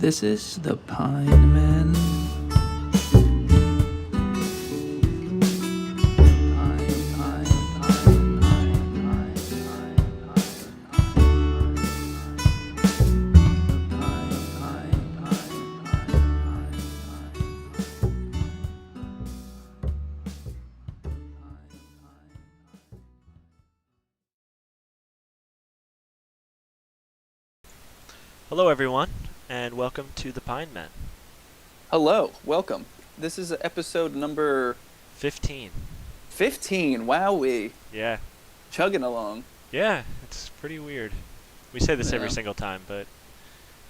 This is the Pinemen. Hello everyone, and welcome to the Pinemen. Hello, welcome. This is episode number 15. 15. Wowee. Yeah. Chugging along. Yeah, it's pretty weird. We say this every Yeah. single time, but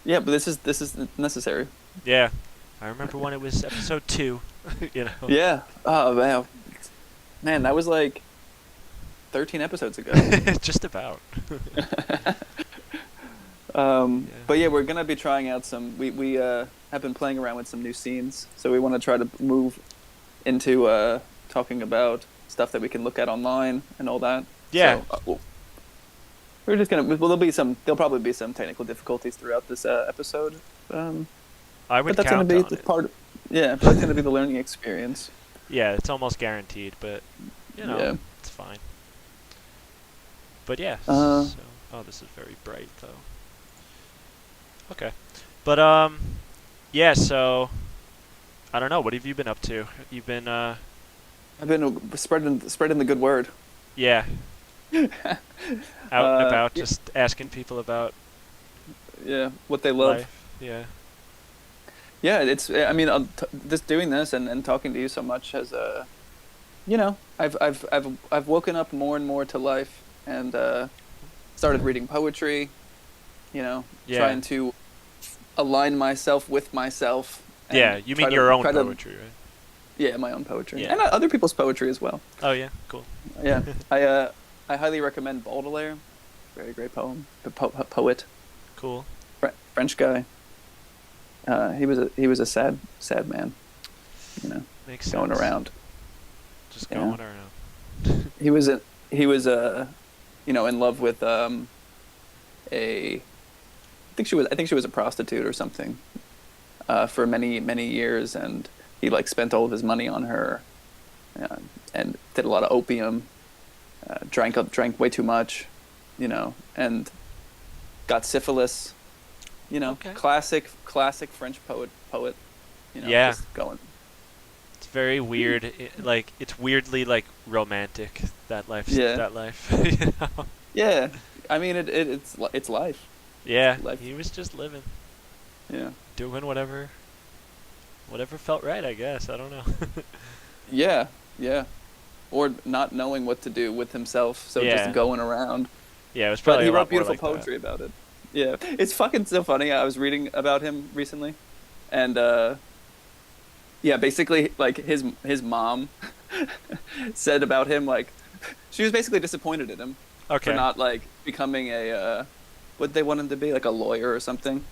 Yeah, but this is necessary. yeah. I remember when it was episode 2, you know. Yeah. Oh, wow. Man, that was like 13 episodes ago. Just about. But yeah, we're going to be trying out some... We have been playing around with some new scenes, so we want to try to move into talking about stuff that we can look at online and all that. Yeah. So, we're just going to... There'll probably be some technical difficulties throughout this episode. I would But that's count going to on be it. part of... Yeah, that's going to be the learning experience. Yeah, it's almost guaranteed, but, you know, Yeah. it's fine. But yeah, Uh, so... Oh, this is very bright, though. Okay. But, yeah, so... I don't know, what have you been up to? You've been, I've been spreading the good word. yeah, out and about, Yeah. just asking people about Yeah, what they love. life. Yeah. Yeah, it's. I mean, just doing this and talking to you so much has, you know, I've woken up more and more to life and started reading poetry. You know, Yeah. trying to align myself with myself. And Yeah, you try mean to- your own try to- poetry, right? Yeah, my own poetry Yeah. and other people's poetry as well. Oh, yeah, cool. Yeah, I highly recommend Baudelaire. Very great poet. Cool. French guy. He was a sad man, you know, Makes going sense. around. Just Yeah. going around. He was you know, in love with I think she was a prostitute or something, for many years, and he like spent all of his money on her, and did a lot of opium, drank way too much, you know, and got syphilis. You know, Okay. classic French poet. You know, Yeah. just going. It's very weird. Like, it's weirdly, like, romantic, that life. Yeah. That life, you know? Yeah, I mean it's life. Yeah, Life. he was just living, Yeah. doing whatever felt right, I guess. I don't know. Yeah, yeah. Or not knowing what to do with himself, so Yeah. just going around. Yeah, it was But probably he a lot wrote beautiful more like poetry about it. Yeah, it's fucking so funny. I was reading about him recently, and yeah, basically like his mom said about him, like she was basically disappointed in him that. Okay. for not like becoming a what they want him to be, like a lawyer or something.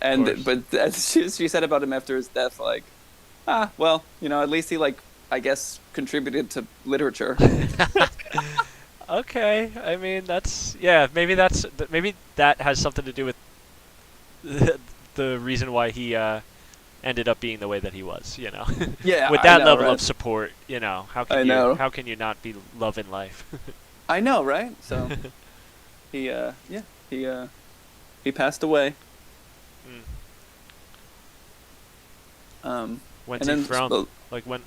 And course. but she said about him after his death, like, well, you know, at least he like I guess contributed to literature. Okay, I mean, that's... Yeah, maybe that has something to do with the reason why he ended up being the way that he was, you know? Yeah, With I that know, level right? of support, you know, I know. how can you not be loving life? I know, right? So he he passed away. When's and he then from? Like, when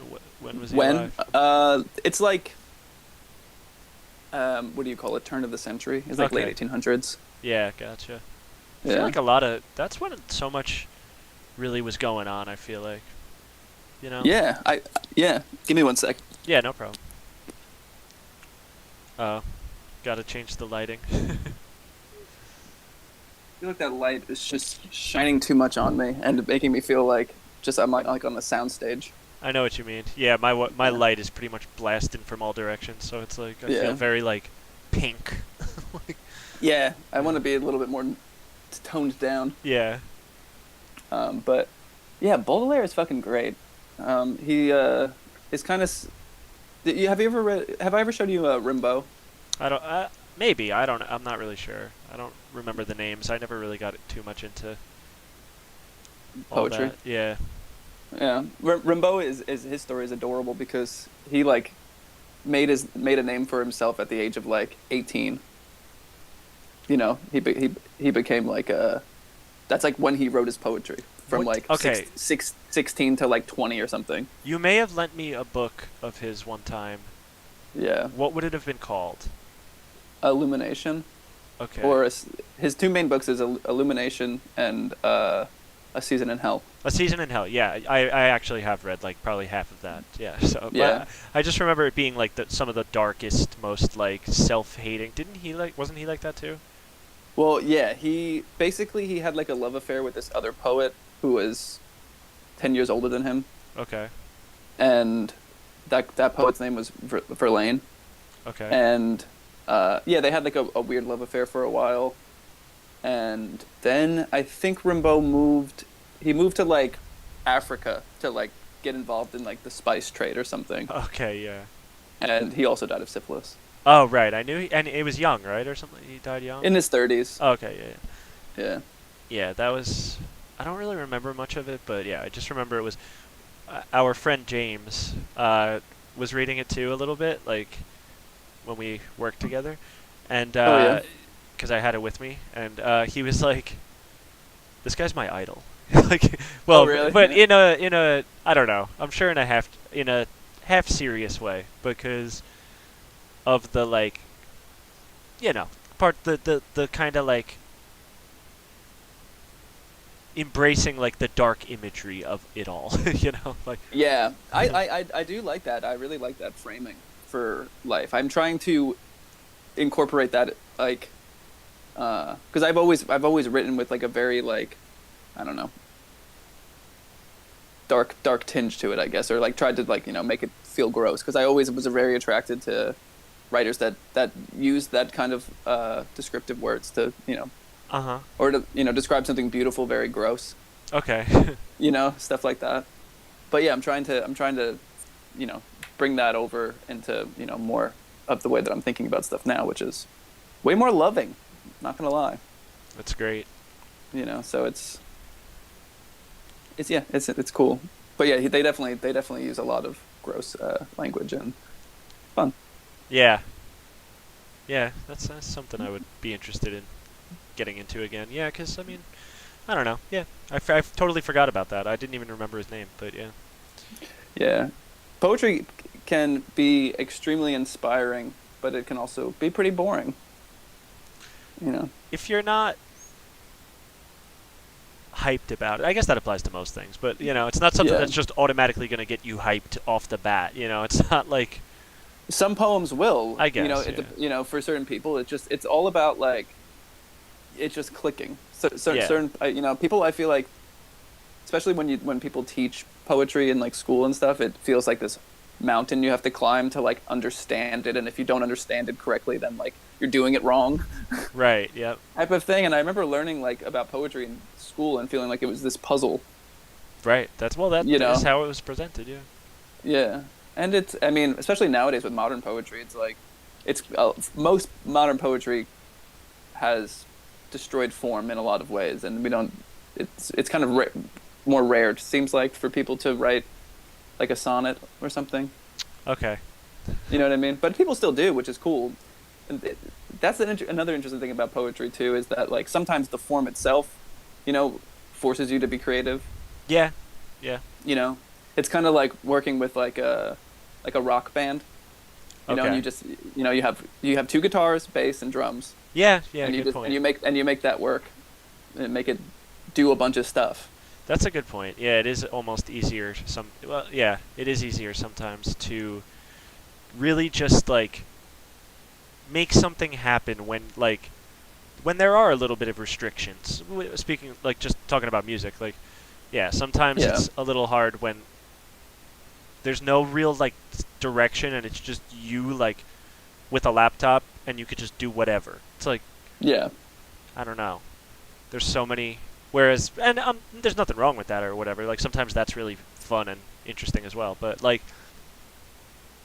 was he when alive? it's like what do you call it? Turn of the century. It's like Okay. late 1800s. Yeah, gotcha. I Yeah. feel like a lot of... That's when so much really was going on, I feel like. You know? Yeah, yeah. Give me one sec. Yeah, no problem. Gotta change the lighting. I feel like that light is just shining too much on me and making me feel like I'm like on a soundstage. I know what you mean. Yeah, my Yeah. light is pretty much blasting from all directions, so it's like I Yeah. feel very like pink. Like, Yeah, I want to be a little bit more toned down. yeah. But yeah, Baudelaire is fucking great. He is kind of. Have I ever showed you Rimbaud? I don't. Maybe I don't. I'm not really sure. I don't remember the names. I never really got too much into all poetry. that. Yeah. Yeah, Rimbaud is his story is adorable because he like made a name for himself at the age of like 18. He became like a that's like when he wrote his poetry from What? like Okay. 16 to like 20 or something. You may have lent me a book of his one time. Yeah, What would it have been called? Illumination Okay. or his two main books is Illumination and A Season in Hell. A Season in Hell. Yeah, I actually have read like probably half of that. Yeah. So, Yeah. but I just remember it being like some of the darkest, most like self-hating. Didn't he like? Wasn't he like that too? Well, yeah, he had like a love affair with this other poet who was 10 years older than him, Okay. and that poet's name was Verlaine. Okay. And yeah, they had like a weird love affair for a while, and then I think Rimbaud moved. He moved to like Africa to like get involved in like the spice trade or something, Okay. Yeah. and he also died of syphilis Oh right, I knew. And it was young, right, or something. He died young. in his 30s. Oh, okay. Yeah. Yeah. Yeah, Yeah, that was. I don't really remember much of it, but yeah, I just remember it was. Our friend James was reading it too a little bit, like when we worked together, and Oh, yeah. because I had it with me, and he was like, "This guy's my idol." Like, well, Oh, really? but Yeah. in a I don't know. I'm sure in a half serious way because of the like, part the kind of like embracing like the dark imagery of it all. Like. Yeah, I do like that. I really like that framing for life. I'm trying to incorporate that, like, because I've always written with like a very like, I don't know, dark tinge to it, I guess, or like tried to like make it feel gross. Because I always was very attracted to writers that use that kind of descriptive words to Uh huh. or to describe something beautiful, very gross, Okay. stuff like that. But yeah, I'm trying to bring that over into more of the way that I'm thinking about stuff now, which is way more loving. Not gonna lie, That's great. so it's cool. But yeah, they definitely use a lot of gross language and fun. Yeah. Yeah, that's something I would be interested in getting into again. Yeah, because, I mean, I don't know. Yeah, I totally forgot about that. I didn't even remember his name, but yeah. Yeah, poetry can be extremely inspiring, but it can also be pretty boring. If you're not hyped about it, I guess that applies to most things, but, it's not something Yeah. that's just automatically going to get you hyped off the bat. It's not like, Some poems will, I guess, for certain people, it's all about like, it's just clicking. So Yeah. certain, people, I feel like, especially when people teach poetry in like school and stuff, it feels like this mountain you have to climb to like understand it, and if you don't understand it correctly, then like you're doing it wrong, right, yep, type of thing. And I remember learning like about poetry in school and feeling like it was this puzzle. right. That is how it was presented, yeah. Yeah, and I mean, especially nowadays with modern poetry, it's like, most modern poetry has destroyed form in a lot of ways, and we don't. It's kind of more rare. It seems like for people to write like a sonnet or something. Okay. You know what I mean? But people still do, which is cool. And that's another interesting thing about poetry too, is that like sometimes the form itself, forces you to be creative. Yeah. Yeah. It's kind of like working with like a rock band. And Okay. you just you have two guitars, bass, and drums. Yeah, yeah, and you good point. and you make that work, and make it do a bunch of stuff. That's a good point. Yeah, it is almost easier it is easier sometimes to really just like make something happen when there are a little bit of restrictions. Speaking like just talking about music, like sometimes Yeah. it's a little hard when there's no real like direction and it's just you like with a laptop and you could just do whatever. It's like, Yeah, I don't know. There's so many. Whereas, and there's nothing wrong with that or whatever. Like sometimes that's really fun and interesting as well. But like,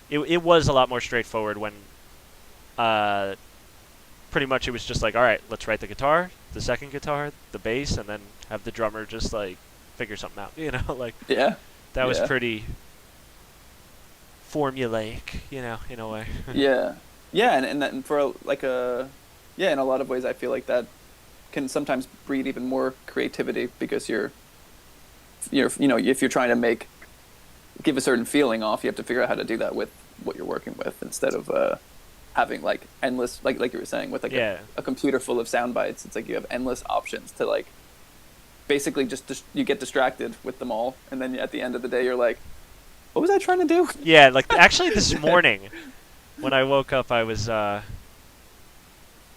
it was a lot more straightforward when, pretty much it was just like, all right, let's write the guitar, the second guitar, the bass, and then have the drummer just like figure something out. You know, like Yeah. that was Yeah. pretty formulaic, you know, in a way. Yeah. Yeah, and for yeah, in a lot of ways I feel like that can sometimes breed even more creativity because if you're trying to give a certain feeling off, you have to figure out how to do that with what you're working with instead of having like endless like you were saying with like Yeah. a computer full of sound bites. It's like you have endless options to like basically just you get distracted with them all, and then at the end of the day you're like, what was I trying to do? Yeah, like actually this morning when I woke up, I was I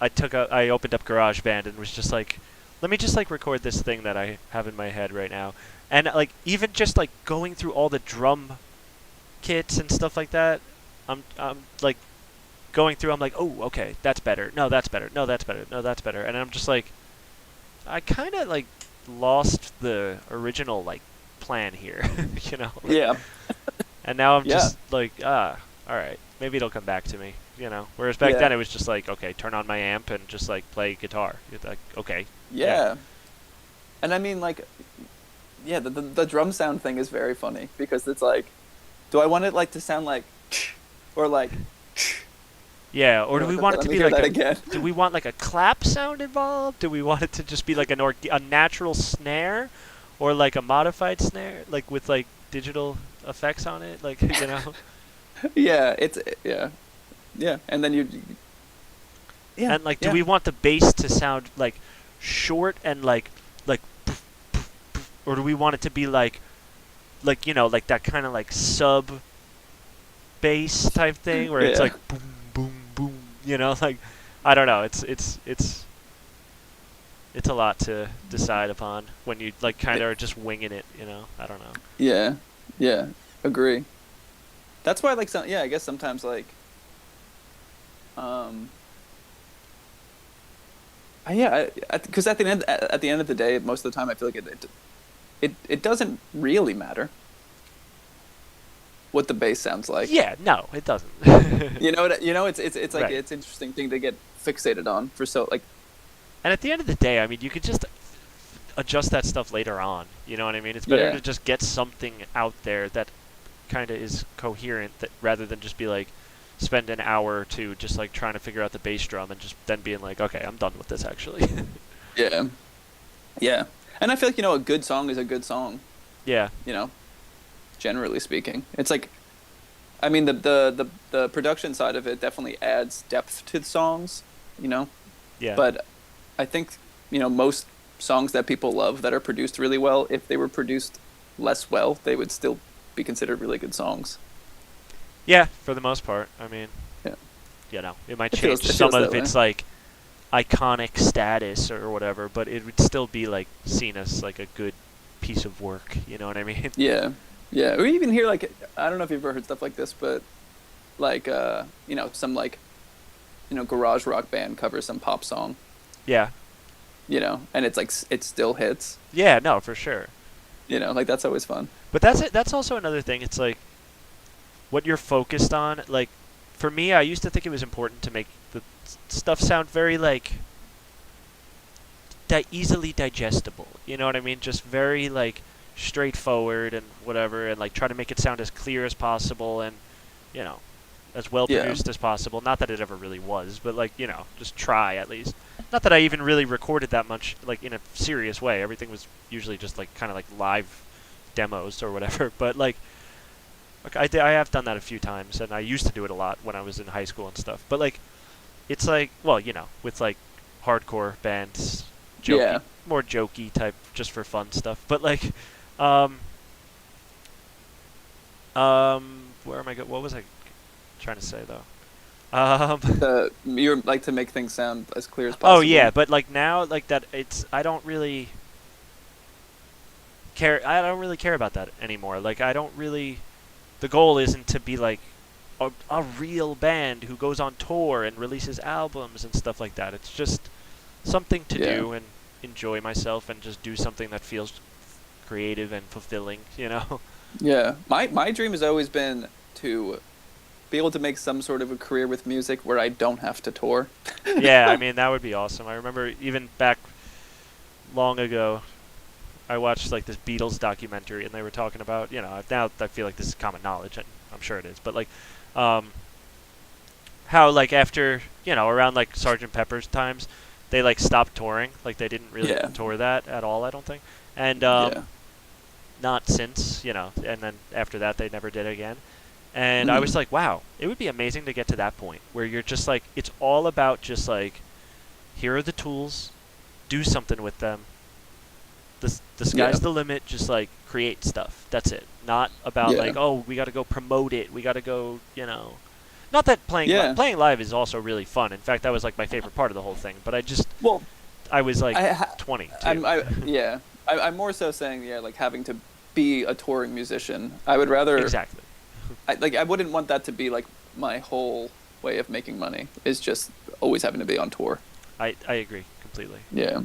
opened up GarageBand and was just like, let me just like record this thing that I have in my head right now. And like even just like going through all the drum kits and stuff like that, I'm like going through, I'm like, oh, okay, that's better. No, that's better. No, that's better. No, that's better. And I'm just like, I kind of like lost the original like plan here, you know? Like, Yeah. and now I'm Yeah. just like, all right, maybe it'll come back to me, you know? Whereas back Yeah. then it was just like, okay, turn on my amp and just like play guitar. You're like, okay. Yeah. And I mean, like, yeah, the drum sound thing is very funny because it's like, do I want it like to sound like, or like, Yeah, or do we want it let to me be hear like that a, again. do we want like a clap sound involved? Do we want it to just be like a natural snare, or like a modified snare, like with like digital effects on it, like you know? Yeah, yeah, and then yeah, And like, do yeah. we want the bass to sound like short and like poof, poof, poof, or do we want it to be like you know, like that kind of like sub bass type thing where it's Yeah. like boom boom boom, you know, like I don't know, it's a lot to decide upon when you like kind of are just winging it, you know. I don't know. Yeah, yeah, agree. That's why, like, some, yeah, I guess sometimes, like, um, yeah, because at the end of the day, most of the time, I feel like it doesn't really matter what the bass sounds like. Yeah, no, it doesn't. It's like Right. it's an interesting thing to get fixated on for so like And at the end of the day, I mean, you could just adjust that stuff later on. You know what I mean? It's better Yeah. to just get something out there that kind of is coherent, that rather than just be like spend an hour or two just like trying to figure out the bass drum and just then being like, okay, I'm done with this actually. yeah, yeah. And I feel like a good song is a good song. Yeah. Generally speaking, it's like, I mean, the production side of it definitely adds depth to the songs. Yeah. But I think most songs that people love that are produced really well, if they were produced less well, they would still be considered really good songs. Yeah, for the most part. I mean, Yeah. you know, it might It change feels some that of way. its like iconic status or whatever, but it would still be like seen as like a good piece of work. You know what I mean? Yeah, yeah. Or even hear like, I don't know if you've ever heard stuff like this, but like some like garage rock band covers some pop song, Yeah. and it's like it still hits. Yeah. No, for sure. Like that's always fun. But that's it. That's also another thing. It's like what you're focused on. Like for me, I used to think it was important to make the stuff sound very like easily digestible. You know what I mean? Just very like straightforward and whatever, and like try to make it sound as clear as possible and as well Yeah. produced as possible. Not that it ever really was, but like just try at least. Not that I even really recorded that much like in a serious way. Everything was usually just like kind of like live demos or whatever. But like I have done that a few times, and I used to do it a lot when I was in high school and stuff. But like it's like, well, with like hardcore bands, jokey, Yeah. more jokey type, just for fun stuff. But like, where am I what was I trying to say though? You like to make things sound as clear as possible. Oh yeah, but like now, like that, I don't really care. I don't really care about that anymore. Like I don't really. The goal isn't to be like a real band who goes on tour and releases albums and stuff like that. It's just something to Yeah. do and enjoy myself and just do something that feels creative and fulfilling. Yeah. My dream has always been to be able to make some sort of a career with music where I don't have to tour. Yeah, I mean that would be awesome. I remember even back long ago, I watched like this Beatles documentary, and they were talking about, now I feel like this is common knowledge, and I'm sure it is, but like, how like after around like Sergeant Pepper's times, they like stopped touring, like they didn't really tour that at all, I don't think, and not since, and then after that they never did again. And I was like, wow, it would be amazing to get to that point where you're just like, it's all about just like, here are the tools, do something with them. The sky's the limit, just like create stuff. That's it. Not about like, oh, we got to go promote it. We got to go, Not that playing live is also really fun. In fact, that was like my favorite part of the whole thing. But I was like 20. I'm more so saying like having to be a touring musician. I would rather exactly. I wouldn't want that to be like my whole way of making money. Is just always having to be on tour. I agree completely. Yeah.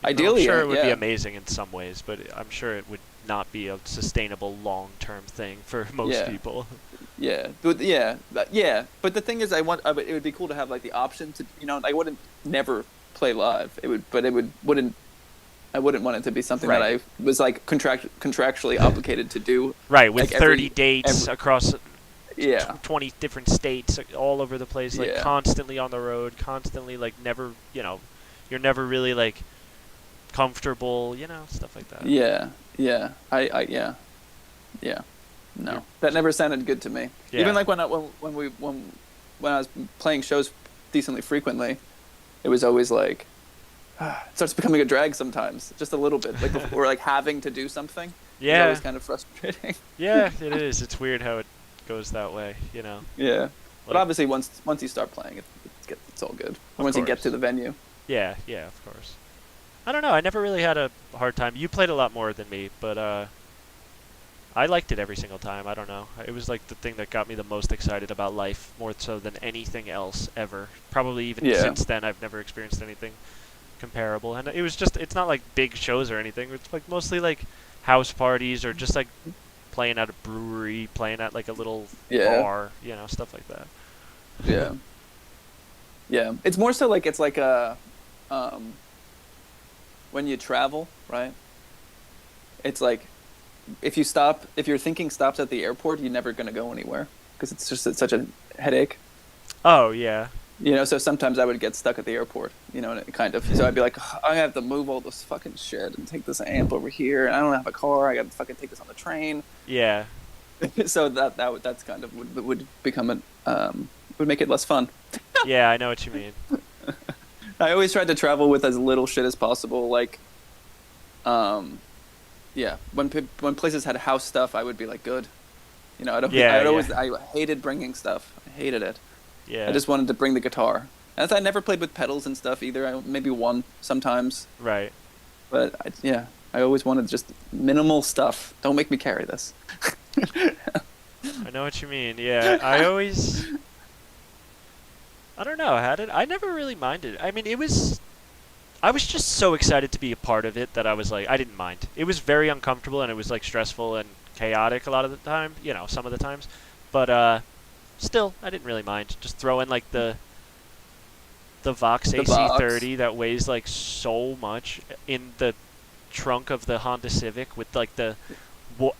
Ideally, I'm sure it would be amazing in some ways, but I'm sure it would not be a sustainable long-term thing for most people. Yeah, but the thing is, it would be cool to have like the option to, I wouldn't never play live. I wouldn't want it to be something that I was like contractually obligated to do. Right, with like 30 dates across 20 different states all over the place, like constantly on the road, constantly like never, you're never really like comfortable, stuff like that. No, that never sounded good to me. Even like when I was playing shows decently frequently, it was always like it starts becoming a drag sometimes, just a little bit, like or like having to do something. It's always kind of frustrating. Yeah, it is. It's weird how it goes that way, Yeah, but obviously once you start playing, it's all good. Once you get to the venue. Yeah, of course. I don't know. I never really had a hard time. You played a lot more than me, but I liked it every single time. I don't know. It was like the thing that got me the most excited about life, more so than anything else ever. Probably even since then, I've never experienced anything comparable. And it was just, it's not like big shows or anything. It's like mostly like house parties or just like playing at a brewery, playing at like a little bar, stuff like that. Yeah. It's more so like, it's like a, when you travel, right? It's like, if your thinking stops at the airport, you're never going to go anywhere because it's such a headache. Oh, yeah. So sometimes I would get stuck at the airport, kind of. So I'd be like, I have to move all this fucking shit and take this amp over here. And I don't have a car. I got to fucking take this on the train. Yeah. So that's kind of would become would make it less fun. Yeah, I know what you mean. I always tried to travel with as little shit as possible. Like, when places had house stuff, I would be like, good. I hated bringing stuff. I hated it. Yeah. I just wanted to bring the guitar. And I never played with pedals and stuff either. Maybe one sometimes. Right. But I always wanted just minimal stuff. Don't make me carry this. I know what you mean. Yeah, I don't know. I never really minded. I mean, I was just so excited to be a part of it that I was like, I didn't mind. It was very uncomfortable and it was like stressful and chaotic a lot of the time, some of the times. But still, I didn't really mind. Just throw in like the Vox AC30 that weighs like so much in the trunk of the Honda Civic with like the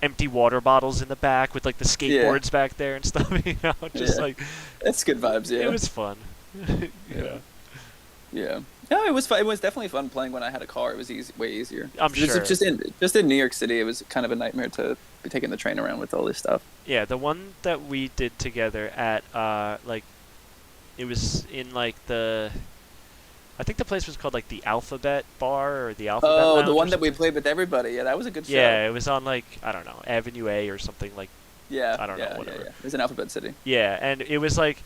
empty water bottles in the back with like the skateboards back there and stuff. Like that's good vibes. Yeah, it was fun. Yeah. No, it was fun. It was definitely fun playing when I had a car. It was way easier. I'm sure. Just in New York City, it was kind of a nightmare to be taking the train around with all this stuff. Yeah, the one that we did together at it was in like I think the place was called like the Alphabet Bar or the Alphabet Lounge. Oh, the one that we played with everybody. Yeah, that was a good show. Yeah, it was on like, I don't know, Avenue A or something like. Yeah. I don't know, whatever. Yeah. It was in Alphabet City. Yeah, and it was like,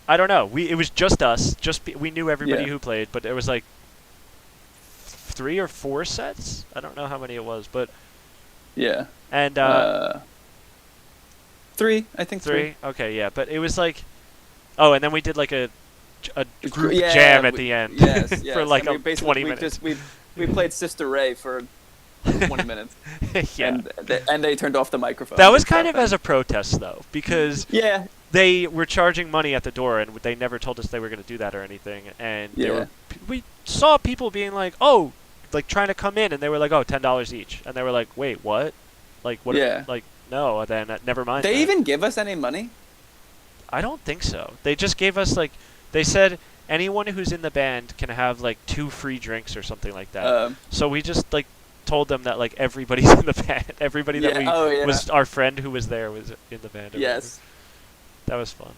I don't know. It was just us. We knew everybody who played, but it was like 3 or 4 sets. I don't know how many it was, but yeah. And 3, I think 3. Okay, yeah, but it was like, and then we did like a group jam at the end. Yes. For like 20 minutes. We played Sister Ray for 20 minutes. Yeah. And they turned off the microphone. That was kind of as a protest though, because they were charging money at the door, and they never told us they were going to do that or anything. And Yeah. we saw people being like, oh, like trying to come in, and they were like, oh, $10 each, and they were like, wait, what? Like what? Yeah. Like no, then never mind. They that. even give us any money? I don't think so. They just gave us like they said anyone who's in the band can have like 2 free drinks or something like that. So we just like told them that like everybody's in the band. Everybody that we was our friend who was there was in the band. Yes. That was fun.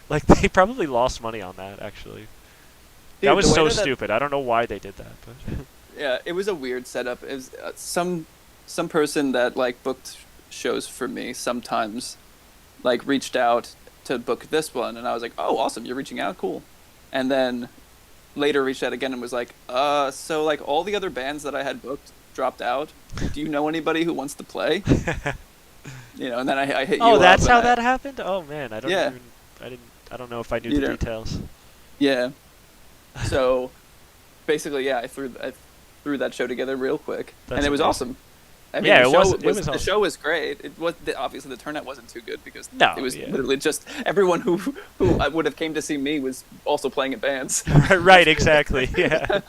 Like they probably lost money on that actually. Dude, that was the way so that stupid. I don't know why they did that, but Yeah, it was a weird setup. It was some person that like booked shows for me sometimes like reached out to book this one, and I was like, oh, awesome, you're reaching out, cool. And then later reached out again and was like, so like all the other bands that I had booked dropped out. Do you know anybody who wants to play? You know, and then I hit you up. Oh, that's how that happened? Oh man, I don't know if I knew You the don't- details. Yeah. So basically, yeah, I threw that show together real quick, That's and it was amazing. awesome. I mean, Yeah, the it show was- it was the awesome. show was great. It was obviously the turnout wasn't too good because No, it was yeah. literally just everyone who would have came to see me was also playing in bands. Right, exactly. Yeah.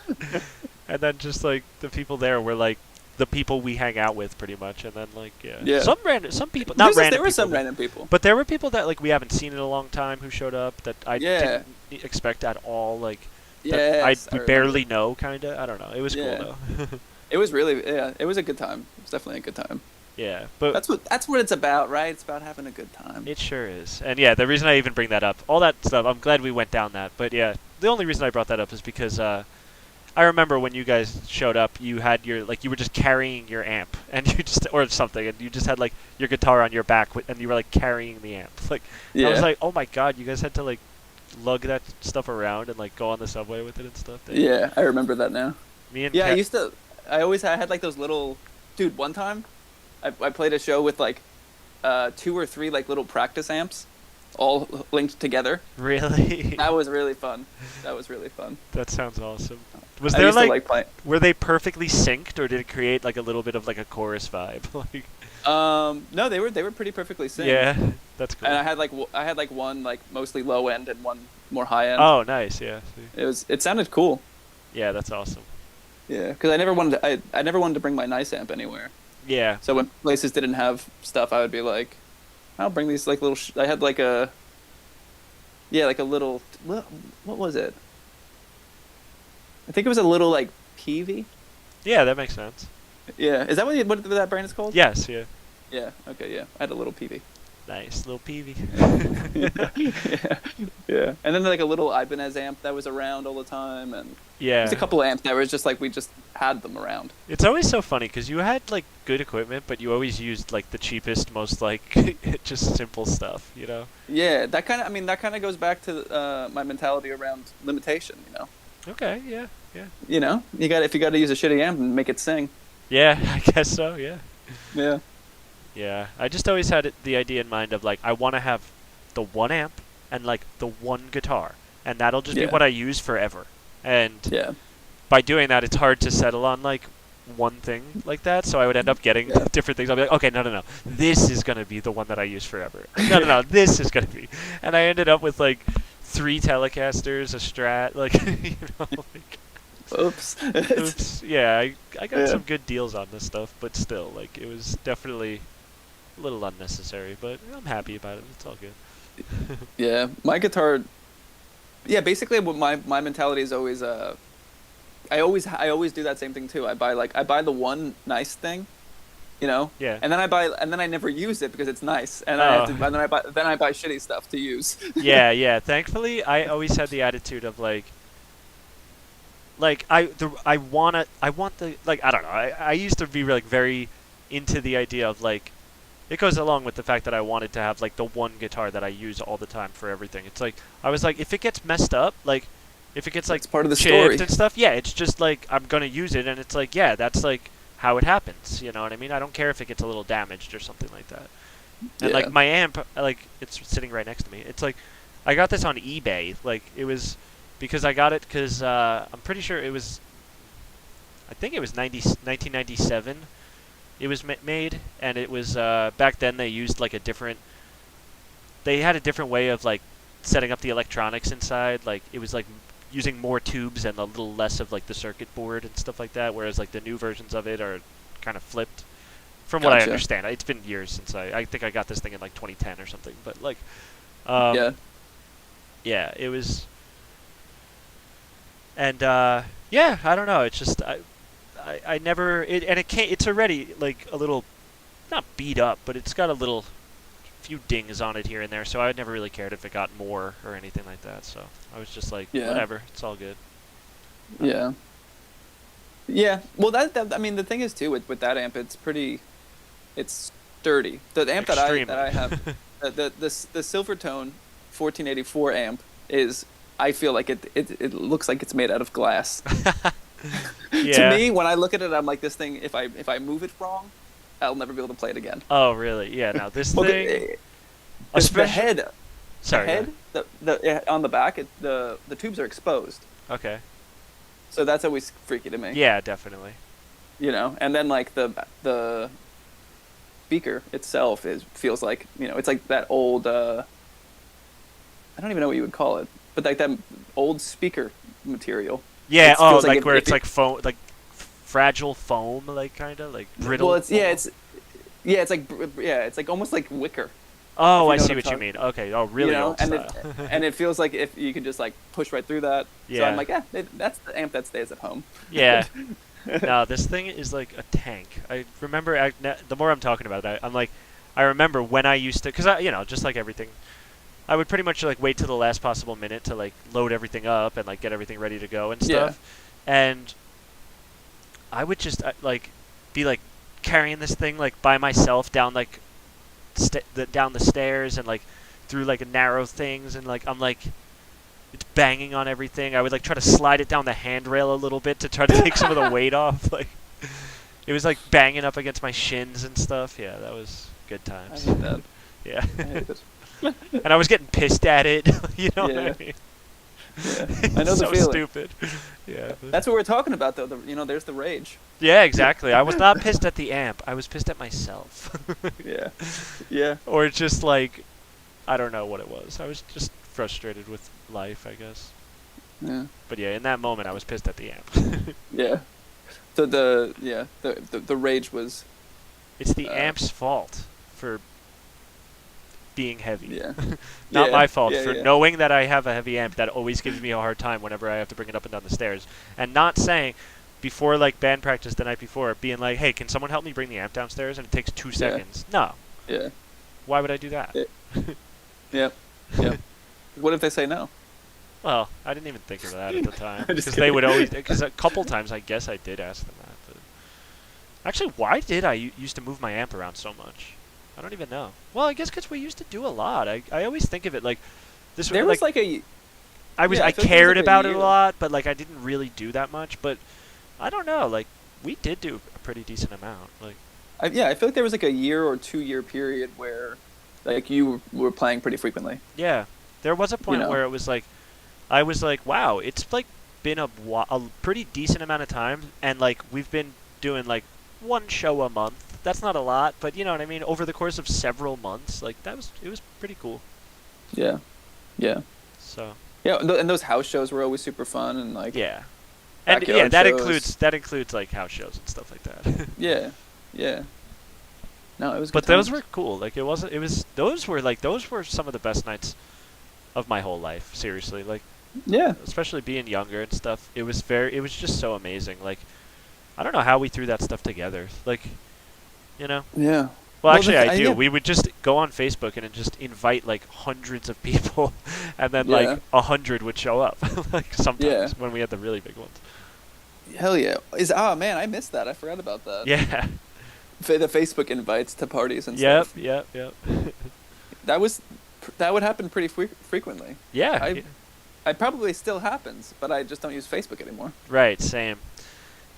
And then just like the people there were like the people we hang out with pretty much, and then like Yeah. some people, not random. There were some people, random people. but there were people that like we haven't seen in a long time who showed up that I Yeah. didn't expect at all. Like that Yes, I I remember. barely know, kind of. I don't know. It was Yeah. cool though. It was really it was a good time. It was definitely a good time. Yeah, but That's what it's about, right? It's about having a good time. it sure is. And yeah, the reason I even bring that up, all that stuff, I'm glad we went down that. But yeah, the only reason I brought that up is because I remember when you guys showed up, you had your like you were just carrying your amp and you just or something, and you just had like your guitar on your back and you were like carrying the amp. Like Yeah. I was like, oh my god, you guys had to like lug that stuff around and like go on the subway with it and stuff. Yeah, I remember that now. Me and Yeah, Kat- I had like those little, dude, one time I played a show with like 2 or 3 like little practice amps all linked together. Really. That was really fun. That sounds awesome. Was I there used like, to like play. were they perfectly synced, or did it create like a little bit of like a chorus vibe? Like, No, they were pretty perfectly synced. yeah, that's cool. And I had like one like mostly low end and one more high end. Oh, nice. Yeah. See. It sounded cool. Yeah, that's awesome. Yeah, because I never wanted to bring my nice amp anywhere. Yeah. So when places didn't have stuff, I would be like, I'll bring these like little. I had like a. Yeah, like a little. What was it? I think it was a little like PV. Yeah, that makes sense. Yeah, is that what that brand is called? Yes. Yeah. Yeah. Okay. Yeah, I had a little PV. Nice little peavy. Yeah. And then like a little Ibanez amp that was around all the time, and Yeah. there's a couple amps that was just like we just had them around. It's always so funny because you had like good equipment, but you always used like the cheapest, most like just simple stuff. You know. Yeah, that kind of goes back to my mentality around limitation. Okay. Yeah. Yeah. If you got to use a shitty amp and make it sing. Yeah. I guess so. Yeah. Yeah. Yeah. I just always had the idea in mind of like I want to have the one amp and like the one guitar, and that'll just be Yeah. what I use forever. And Yeah. by doing that, it's hard to settle on like one thing like that. So I would end up getting Yeah. different things. I'll be like, okay, no, this is gonna be the one that I use forever. No, this is gonna be. And I ended up with like 3 Telecasters, a Strat, like like, Oops. oops. Yeah, I got Yeah. some good deals on this stuff, but still, like it was definitely a little unnecessary. But I'm happy about it. It's all good. Yeah, my guitar. Yeah, basically, what my mentality is always I always do that same thing too. I buy the one nice thing, Yeah. and then I never use it because it's nice, and Oh. and then I buy shitty stuff to use. Yeah. Thankfully, I always had the attitude of like I want the like I don't know. I used to be like very into the idea of like it goes along with the fact that I wanted to have like the one guitar that I use all the time for everything. It's like I was like if it gets messed up, like if it gets like It's part of the chipped story. and stuff, yeah, it's just like I'm gonna use it, and it's like yeah, that's like how it happens. You know what I mean? I don't care if it gets a little damaged or something like that. And Yeah. like my amp, like it's sitting right next to me. It's like I got this on eBay. Like it was because I got it because I'm pretty sure it was. I think it was 1997. It was made, and it was back then they used like a different they had a different way of like setting up the electronics inside. Like it was like using more tubes and a little less of like the circuit board and stuff like that. Whereas like the new versions of it are kind of flipped. From what I Gotcha. understand, it's been years since I think I got this thing in like 2010 or something. But like, Yeah. yeah, it was. And yeah, I don't know. It's just I never and it can't. It's already like a little not beat up, but it's got a little few dings on it here and there. So I never really cared if it got more or anything like that. So I was just like, Yeah. whatever, it's all good. Yeah. Yeah. Well, that I mean, the thing is too with that amp, it's sturdy. The amp that I have, the Silvertone 1484 amp is. I feel like it looks like it's made out of glass. Yeah. To me, when I look at it, I'm like, this thing. If I move it wrong, I'll never be able to play it again. Oh, really? Yeah. Now this Well, thing. the head. Sorry. The head. The on the back, the tubes are exposed. Okay. So that's always freaky to me. Yeah, definitely. You know, and then like the speaker itself feels like, you know, it's like that old. I don't even know what you would call it, but like that old speaker material. Yeah. It Oh, feels like if- where if it's like foam, like fragile foam, like kind of like brittle. Well, it's almost? it's like almost like wicker. Oh, I if you know see what what I'm you mean. Okay. Oh, really You know, old and style. and it feels like if you can just like push right through that. So Yeah. I'm like, that's the amp that stays at home. Yeah. No, this thing is like a tank. I remember the more I'm talking about it, I'm like, I remember when I used to, because I, you know, just like everything, I would pretty much like wait till the last possible minute to like load everything up and like get everything ready to go and stuff. And I would just like be like carrying this thing like by myself down like down the stairs and like through like narrow things, and like I'm like it's banging on everything. I would like try to slide it down the handrail a little bit to try to take some of the weight off. Like it was like banging up against my shins and stuff. Yeah, that was good I times. hate that. Yeah. I hate it. And I was getting pissed at it. You know what Yeah. I mean? Yeah. I know so the feeling. stupid. Yeah. That's what we're talking about, though. You know, there's the rage. Yeah, exactly. I was not pissed at the amp. I was pissed at myself. Yeah. Yeah. Or just like, I don't know what it was. I was just frustrated with life, I guess. Yeah. But yeah, in that moment, I was pissed at the amp. Yeah. So the rage was. It's the amp's fault for being heavy. Yeah. Not Yeah, my fault yeah, for yeah. knowing that I have a heavy amp that always gives me a hard time whenever I have to bring it up and down the stairs. And not saying before like band practice the night before, being like, hey, can someone help me bring the amp downstairs? And it takes 2 seconds. No. Yeah. Why would I do that? Yeah. Yeah. What if they say no? Well, I didn't even think of that at the time. I'm just Because they would kidding. always, because a couple times I guess I did ask them that. But actually, why did I used to move my amp around so much? I don't even know. Well, I guess because we used to do a lot. I always think of it like this. There was like a. I yeah, I I feel like there was, cared like, a about it a year. lot, but like I didn't really do that much. But I don't know. Like we did do a pretty decent amount. Like I feel like there was like a year or 2 year period where, like, you were playing pretty frequently. yeah, there was a point know. where it was like, I was like, wow, it's like been a pretty decent amount of time, and like we've been doing like 1 show a month. That's not a lot, but you know what I mean. Over the course of several months, like it was pretty cool. Yeah. Yeah. So Yeah, and those house shows were always super fun, and like. yeah, and yeah, Backyard that shows. includes like house shows and stuff like that. Yeah. Yeah. No, it was. But good those times. were cool. Like those were some of the best nights of my whole life. Seriously, like Yeah. especially being younger and stuff. It was just so amazing. Like I don't know how we threw that stuff together. Like you know. Yeah. Well, actually, I do. yeah. We would just go on Facebook and just invite like hundreds of people, and then Yeah. like 100 would show up. Like sometimes Yeah. when we had the really big ones. Hell yeah! Man, I missed that. I forgot about that. Yeah. The Facebook invites to parties and Yep. stuff. Yep. That would happen pretty frequently. Yeah. It probably still happens, but I just don't use Facebook anymore. Right. Same.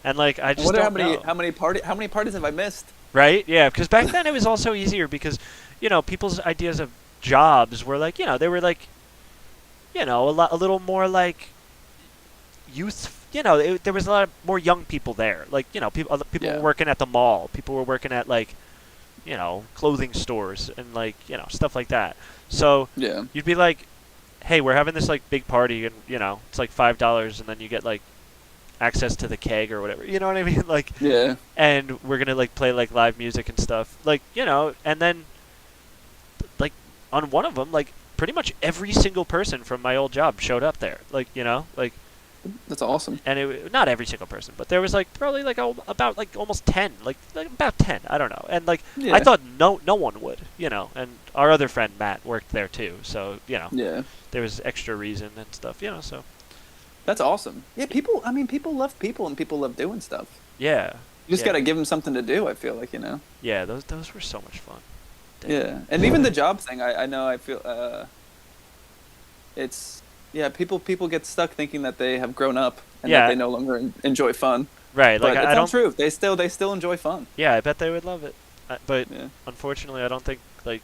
And like I I just wonder don't know. how many parties have I missed? Right? Yeah, because back then it was also easier because, you know, people's ideas of jobs were like, you know, they were like, you know, a little more like youth. You know, there was a lot more young people there. Like, you know, people Yeah. were working at the mall. People were working at like, clothing stores and like, stuff like that. So Yeah. you'd be like, hey, we're having this like big party, and it's like $5, and then you get like access to the keg or whatever. You know what I mean? Like, Yeah. and we're gonna like play like live music and stuff. Like, and then like on one of them, like pretty much every single person from my old job showed up there. Like, like. That's awesome. And not every single person, but there was like probably like about like almost 10, like about 10, I don't know. And like Yeah. I thought no one would, and our other friend Matt worked there too, so Yeah. there was extra reason and stuff, so That's awesome. Yeah, people love people, and people love doing stuff. yeah. You just yeah. got to give them something to do, I feel like, Yeah, those were so much fun. Damn. Yeah. And even the job thing, I know, I feel it's, yeah, people get stuck thinking that they have grown up and Yeah. that they no longer enjoy fun. Right, like But I it's don't not true. They still enjoy fun. Yeah, I bet they would love it. But Yeah. unfortunately, I don't think like,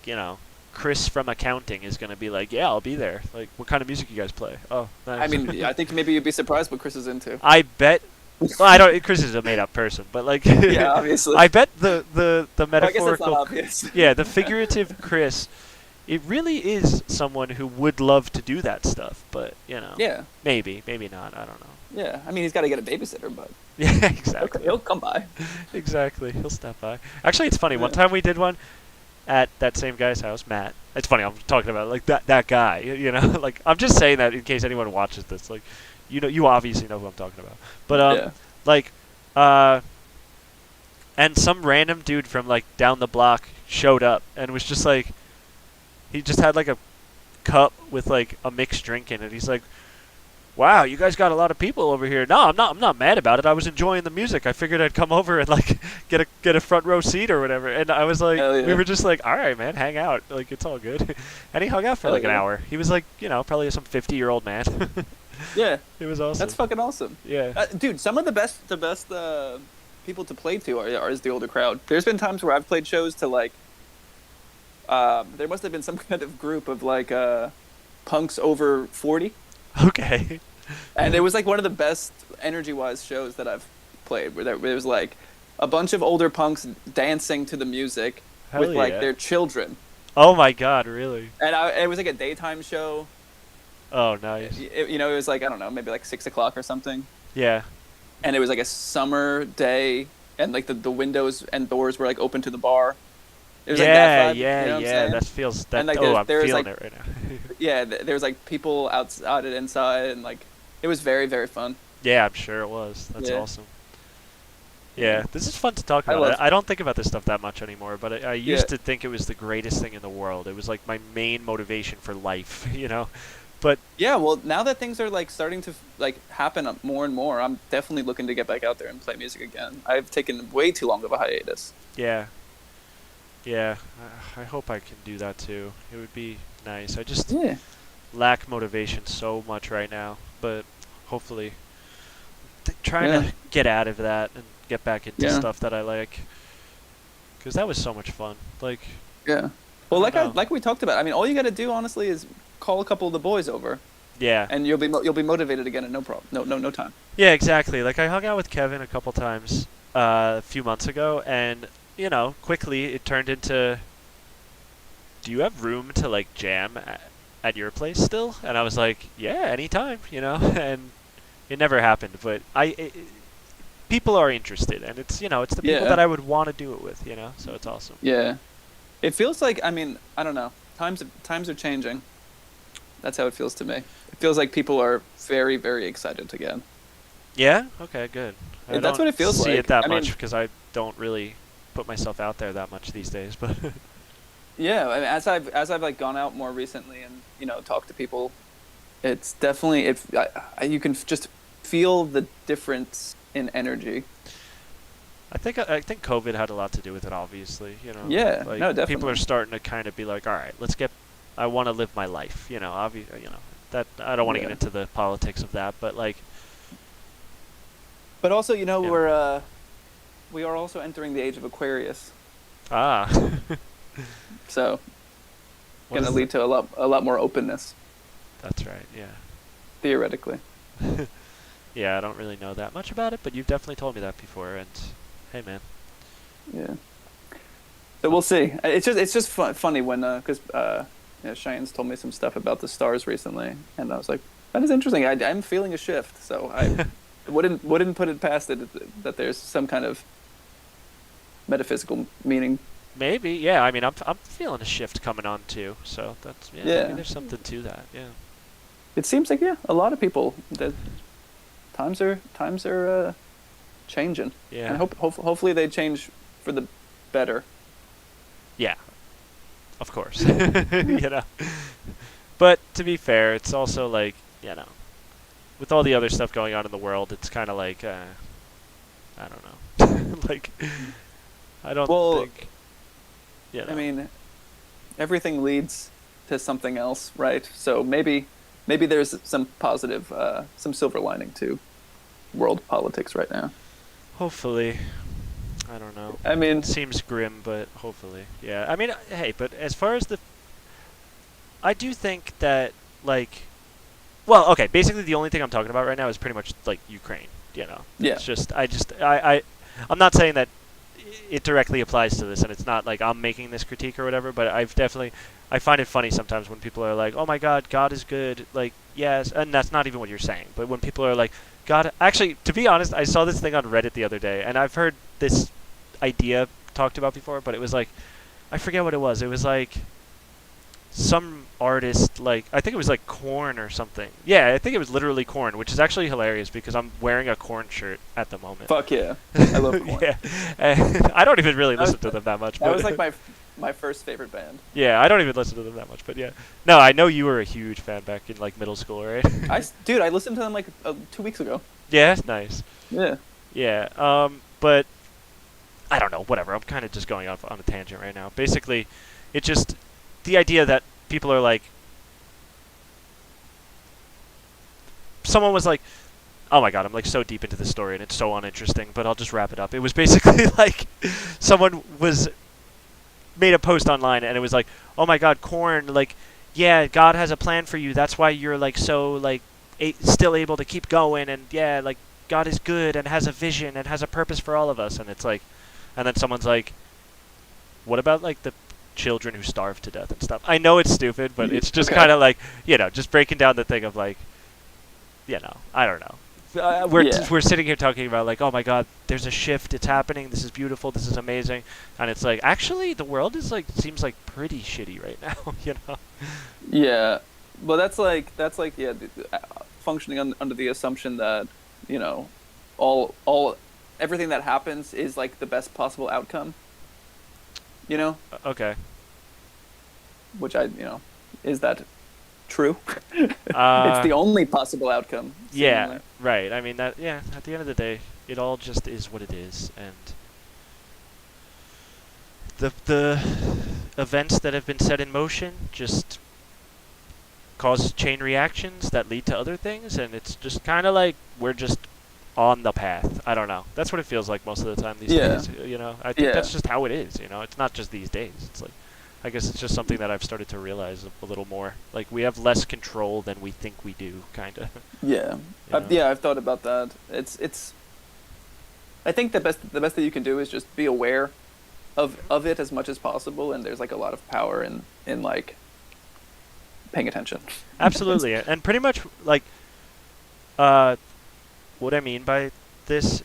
Chris from accounting is going to be like, "Yeah, I'll be there." Like, what kind of music you guys play? Oh, nice. I mean, I think maybe you'd be surprised what Chris is into. I bet. Well, I don't. Chris is a made-up person, but like, Yeah, obviously. I bet the Well, I guess that's metaphorical, not obvious. yeah, the figurative Chris, it really is someone who would love to do that stuff, but Yeah. maybe not. I don't know. Yeah. I mean, he's got to get a babysitter, but Yeah, exactly. he'll come by. Exactly. He'll stop by. Actually, it's funny. One Yeah. time we did one at that same guy's house, Matt. It's funny. I'm talking about like that guy. Like I'm just saying that in case anyone watches this. Like, you obviously know who I'm talking about. But Yeah. like, and some random dude from like down the block showed up and was just like, he just had like a cup with like a mixed drink in it. He's like, wow, you guys got a lot of people over here. No, I'm not mad about it. I was enjoying the music. I figured I'd come over and like get a front row seat or whatever. And I was like, Hell yeah. we were just like, all right, man, hang out. Like, it's all good. And he hung out for Hell like an yeah. hour. He was like, probably some 50-year-old man. Yeah. It was awesome. That's fucking awesome. Yeah. Dude, some of the best people to play to is the older crowd. There's been times where I've played shows to like, there must have been some kind of group of like punks over 40, Okay. and it was like one of the best energy-wise shows that I've played, where there was like a bunch of older punks dancing to the music Hell with like yeah. their children, Oh my God, really? and it was like a daytime show. Oh, nice. It was like, I don't know, maybe like 6 o'clock or something. Yeah. And it was like a summer day, and like the windows and doors were like open to the bar. It was like that vibe, yeah, you know what I'm yeah. saying? That feels that. And, like, I'm there's, feeling like- it right now. Yeah, there was like people outside and inside, and like it was very, very fun. Yeah, I'm sure it was. That's Yeah. awesome. Yeah, this is fun to talk I about. love- I don't think about this stuff that much anymore, but I used Yeah. to think it was the greatest thing in the world. It was like my main motivation for life, Yeah, well, now that things are like starting to like happen more and more, I'm definitely looking to get back out there and play music again. I've taken way too long of a hiatus. Yeah. Yeah, I hope I can do that too. It would be nice. I just Yeah. lack motivation so much right now, but hopefully trying Yeah. to get out of that and get back into Yeah. stuff that I like. Because that was so much fun. Like, Yeah. Well, I don't know. like we talked about, I mean, all you got to do honestly is call a couple of the boys over, yeah. and you'll be motivated again in no problem. No time. Yeah, exactly. Like I hung out with Kevin a couple times a few months ago, and quickly it turned into, do you have room to like jam at your place still? And I was like, yeah, anytime, and it never happened. But people are interested, and it's it's the people Yeah. that I would want to do it with, so it's awesome. Yeah. It feels like, I mean, I don't know. Times are changing. That's how it feels to me. It feels like people are very, very excited again. Yeah. Okay. Good. I That's don't what it feels see like. it that I much mean- because I don't really put myself out there that much these days, but. Yeah, I mean, as I've like gone out more recently and talked to people, it's definitely you can just feel the difference in energy. I think COVID had a lot to do with it, obviously. Yeah, like no, people definitely. are starting to kind of be like, all right, I want to live my life. That I don't want to Yeah. get into the politics of that, but like, But also, Yeah. we are also entering the age of Aquarius, ah, so What going to is lead to a lot more openness that's right. Yeah, theoretically. yeah. I don't really know that much about it, but you've definitely told me that before. And hey, man. Yeah. So we'll see. It's just funny when Cheyenne's told me some stuff about the stars recently, and I was like, that is interesting. I'm feeling a shift, so I wouldn't put it past it that there's some kind of metaphysical meaning. Maybe, yeah. I mean, I'm feeling a shift coming on too. So that's Yeah. maybe there's something to that. Yeah. It seems like a lot of people that times are changing. Yeah. And hopefully they change for the better. Yeah. Of course. You know. But to be fair, it's also like, you know, with all the other stuff going on in the world, it's kind of like, I don't know. Like, I don't think. You know. I mean, everything leads to something else, right? So maybe there's some positive, some silver lining to world politics right now. Hopefully. I don't know. I mean, It seems grim, but hopefully. Yeah. I mean, hey, but as far as I do think that, like, well, okay, basically the only thing I'm talking about right now is pretty much, like, Ukraine, you know. Yeah. It's just, I'm not saying that it directly applies to this, and it's not like I'm making this critique or whatever, but I find it funny sometimes when people are like, oh my God, God is good, like, yes, and that's not even what you're saying, but when people are like, God, actually, to be honest, I saw this thing on Reddit the other day, and I've heard this idea talked about before, but it was like, I forget what it was. It was like some artist, like, I think it was like Korn or something. Yeah, I think it was literally Korn, which is actually hilarious because I'm wearing a Korn shirt at the moment. fuck yeah, I love Korn. Yeah, and I don't even really listen to them that much. That was like my first favorite band. Yeah, I don't even listen to them that much, but yeah. No, I know you were a huge fan back in like middle school, right? Dude, I listened to them like 2 weeks ago. Yeah, nice. Yeah. Yeah, but I don't know, whatever. I'm kind of just going off on a tangent right now. Basically, it just the idea that people are like, someone was like, oh my God, I'm like so deep into this story and it's so uninteresting, but I'll just wrap it up. It was basically like someone made a post online and it was like, oh my God, Korn, like, yeah, God has a plan for you. That's why you're like so like still able to keep going, and yeah, like God is good and has a vision and has a purpose for all of us. And it's like, and then someone's like, what about like the children who starve to death and stuff? I know it's stupid, but it's just kind of like, you know, just breaking down the thing of like, you know, I don't know. We're sitting here talking about like, oh my God, there's a shift, it's happening, this is beautiful, this is amazing, and it's like, actually the world is like, seems like pretty shitty right now, you know. Yeah, well, that's like yeah, functioning under the assumption that, you know, everything that happens is like the best possible outcome. You know. Okay. Which is that true? It's the only possible outcome. Yeah, seemingly. right. I mean that. Yeah. At the end of the day, it all just is what it is, and the events that have been set in motion just cause chain reactions that lead to other things, and it's just kind of like we're just on the path. I don't know. That's what it feels like most of the time these days. You know, I think that's just how it is. You know, it's not just these days. It's like, I guess it's just something that I've started to realize a little more. Like we have less control than we think we do, kind of. Yeah, I've thought about that. It's. I think the best that you can do is just be aware of it as much as possible, and there's like a lot of power in like paying attention. Absolutely, and pretty much like, what I mean by this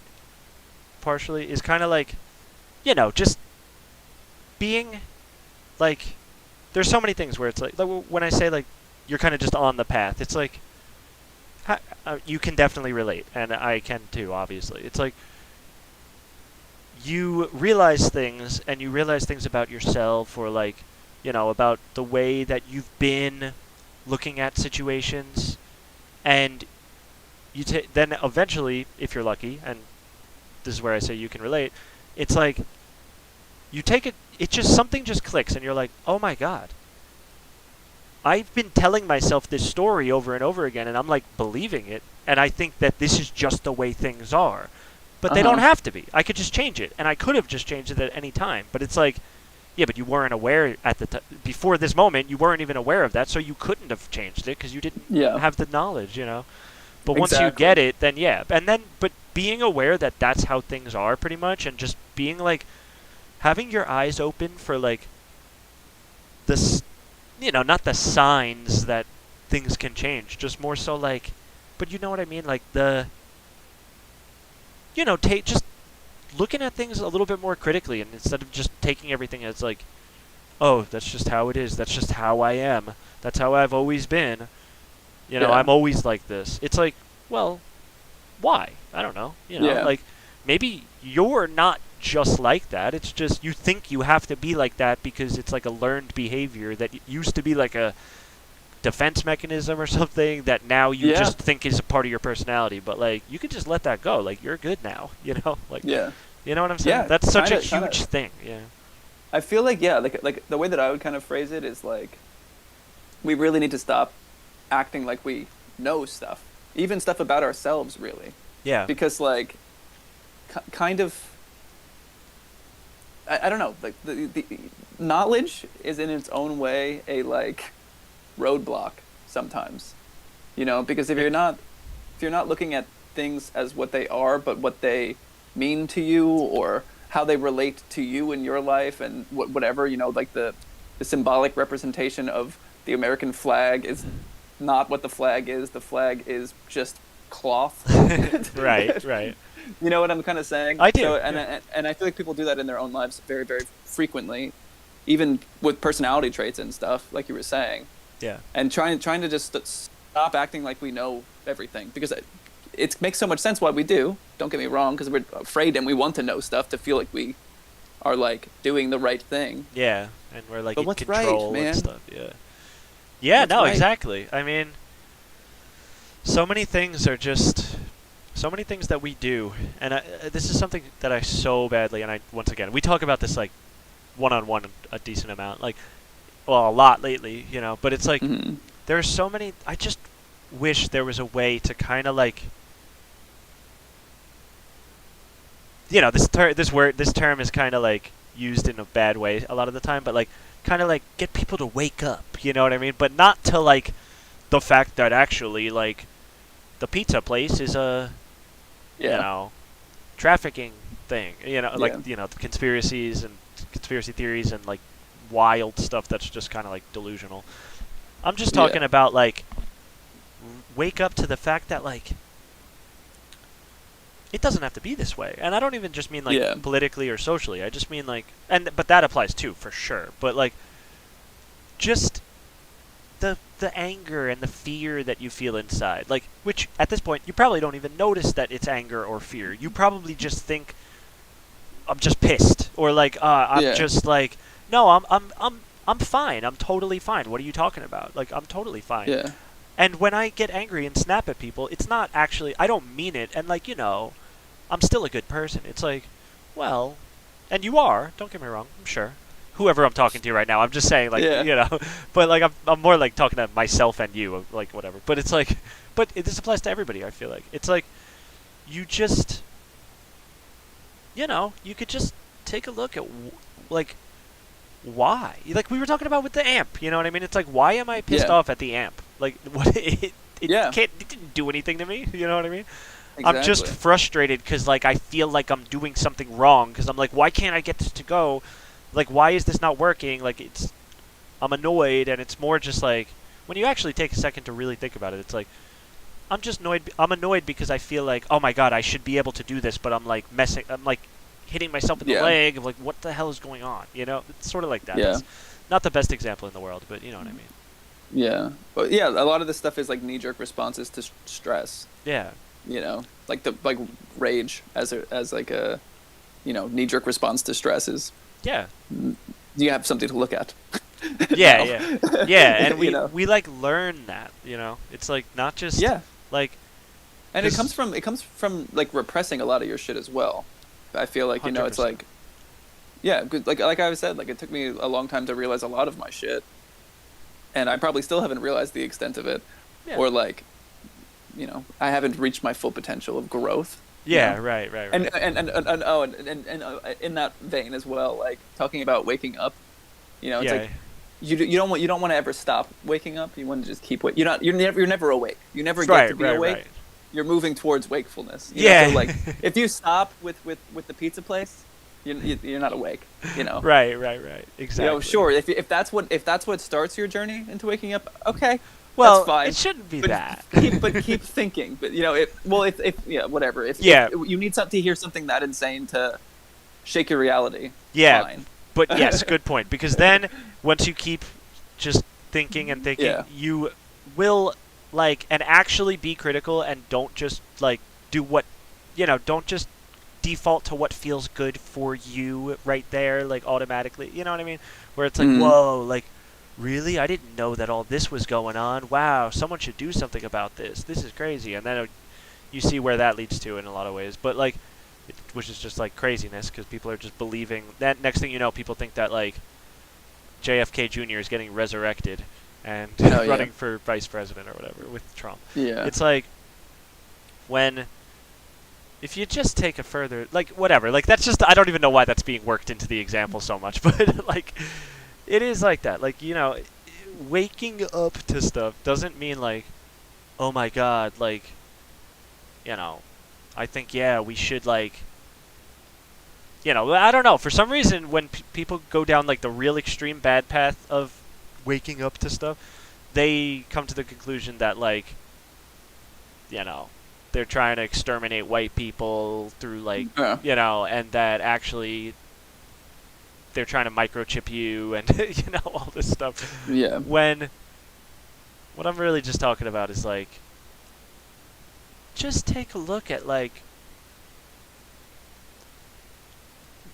partially is kind of like, you know, just being like, there's so many things where it's like when I say like you're kind of just on the path, it's like you can definitely relate, and I can too, obviously. It's like you realize things, and you realize things about yourself, or like, you know, about the way that you've been looking at situations, and you then eventually, if you're lucky, and this is where I say you can relate, it's like you take it just something just clicks, and you're like, oh my God, I've been telling myself this story over and over again, and I'm like believing it, and I think that this is just the way things are, but they don't have to be. I could just change it, and I could have just changed it at any time, but it's like, yeah, but you weren't aware at the before this moment, you weren't even aware of that, so you couldn't have changed it because you didn't have the knowledge, you know. But once you get it, then yeah. And then, but being aware that that's how things are pretty much, and just being like, having your eyes open for like this, not the signs that things can change, just more so like, but you know what I mean, like take just looking at things a little bit more critically, and instead of just taking everything as like, oh, that's just how it is, that's just how I am, that's how I've always been, I'm always like this. It's like, well, why? I don't know. Like maybe you're not just like that. It's just you think you have to be like that because it's like a learned behavior that used to be like a defense mechanism or something that now you just think is a part of your personality. But like you could just let that go. Like you're good now. Like you know what I'm saying? Yeah, that's such a kinda. huge thing. Yeah. I feel like like the way that I would kind of phrase it is like we really need to stop acting like we know stuff, even stuff about ourselves, really. Yeah. Because like kind of I don't know, like the knowledge is in its own way a like roadblock sometimes, because if you're not looking at things as what they are but what they mean to you or how they relate to you in your life and whatever, like the symbolic representation of the American flag is not what the flag is. The flag is just cloth. Right. You know what I'm kind of saying? I do. So, and I feel like people do that in their own lives very, very frequently, even with personality traits and stuff, like you were saying. Yeah. And trying to just stop acting like we know everything, because it makes so much sense why we do. Don't get me wrong, because we're afraid and we want to know stuff to feel like we are like doing the right thing. Yeah, and we're like but in what's control right, man? and stuff. Yeah. Yeah. What's no, right? exactly. I mean, so many things that we do, and this is something that I so badly, and once again, we talk about this like one-on-one a decent amount, like, well, a lot lately, but it's like, there are so many, I just wish there was a way to kind of like, this term is kind of like used in a bad way a lot of the time, but like, kind of like get people to wake up, you know what I mean? But not to like the fact that actually like the pizza place is a trafficking thing, like the conspiracies and conspiracy theories and like wild stuff that's just kind of like delusional. I'm just talking about like wake up to the fact that like it doesn't have to be this way. And I don't even just mean like politically or socially. I just mean like but that applies too for sure. But like just the anger and the fear that you feel inside, like, which at this point you probably don't even notice that it's anger or fear. You probably just think I'm just pissed, or like I'm just like, no, I'm fine. I'm totally fine. What are you talking about? Like I'm totally fine. Yeah. And when I get angry and snap at people, it's not actually, I don't mean it. And like, I'm still a good person. It's like, well, and you are, don't get me wrong, I'm sure. Whoever I'm talking to right now, I'm just saying, like, but like I'm more like talking to myself and you, like whatever. But it's like, this applies to everybody. I feel like it's like, you just, you could just take a look at like why, like we were talking about with the amp. You know what I mean? It's like, why am I pissed off at the amp? Like, what it didn't do anything to me. You know what I mean? Exactly. I'm just frustrated because like I feel like I'm doing something wrong because I'm like, why can't I get this to go? Like, why is this not working? Like, I'm annoyed, and it's more just like, when you actually take a second to really think about it, it's like, I'm just annoyed. I'm annoyed because I feel like, oh my god, I should be able to do this, but I'm like hitting myself in the leg of like, what the hell is going on? It's sort of like that. Yeah. It's not the best example in the world, but you know what I mean. Yeah. But yeah, a lot of this stuff is like knee-jerk responses to stress. Yeah. Like rage as like a, knee-jerk response to stress is. Yeah. You have something to look at. Yeah, and we like learn that, It's like not just like, and it comes from like repressing a lot of your shit as well. I feel like 100%. It's like like I said, like it took me a long time to realize a lot of my shit, and I probably still haven't realized the extent of it, or like, I haven't reached my full potential of growth. Yeah, right. And in that vein as well, like talking about waking up, it's like you don't want to ever stop waking up. You want to just keep you're never awake. You never get to be awake. Right. You're moving towards wakefulness. So like if you stop with the pizza place, You're not awake. You know. Right. Exactly. You know, sure. If that's what starts your journey into waking up, okay, Well, that's fine. it shouldn't be But that. keep thinking. But you know, if yeah, whatever. If you need to hear something that insane to shake your reality, Yeah. fine. But yes, good point. Because then once you keep just thinking and thinking, Yeah. you will like and actually be critical and don't just like do what don't just default to what feels good for you right there, like automatically. You know what I mean? Where it's like, whoa, like really? I didn't know that all this was going on. Wow, someone should do something about this. This is crazy. And then you see where that leads to in a lot of ways. But like, which is just like craziness because people are just believing that. Next thing you know, people think that like JFK Jr. is getting resurrected and running for vice president or whatever with Trump. Yeah. It's like if you just take a further, like, whatever, like, that's just, I don't even know why that's being worked into the example so much, but, like, it is like that. Like, waking up to stuff doesn't mean, like, oh my god, like, I think, yeah, we should, like, I don't know. For some reason, when people go down, like, the real extreme bad path of waking up to stuff, they come to the conclusion that, like, they're trying to exterminate white people through, like, and that actually they're trying to microchip you and, all this stuff. Yeah. When what I'm really just talking about is, like, just take a look at, like,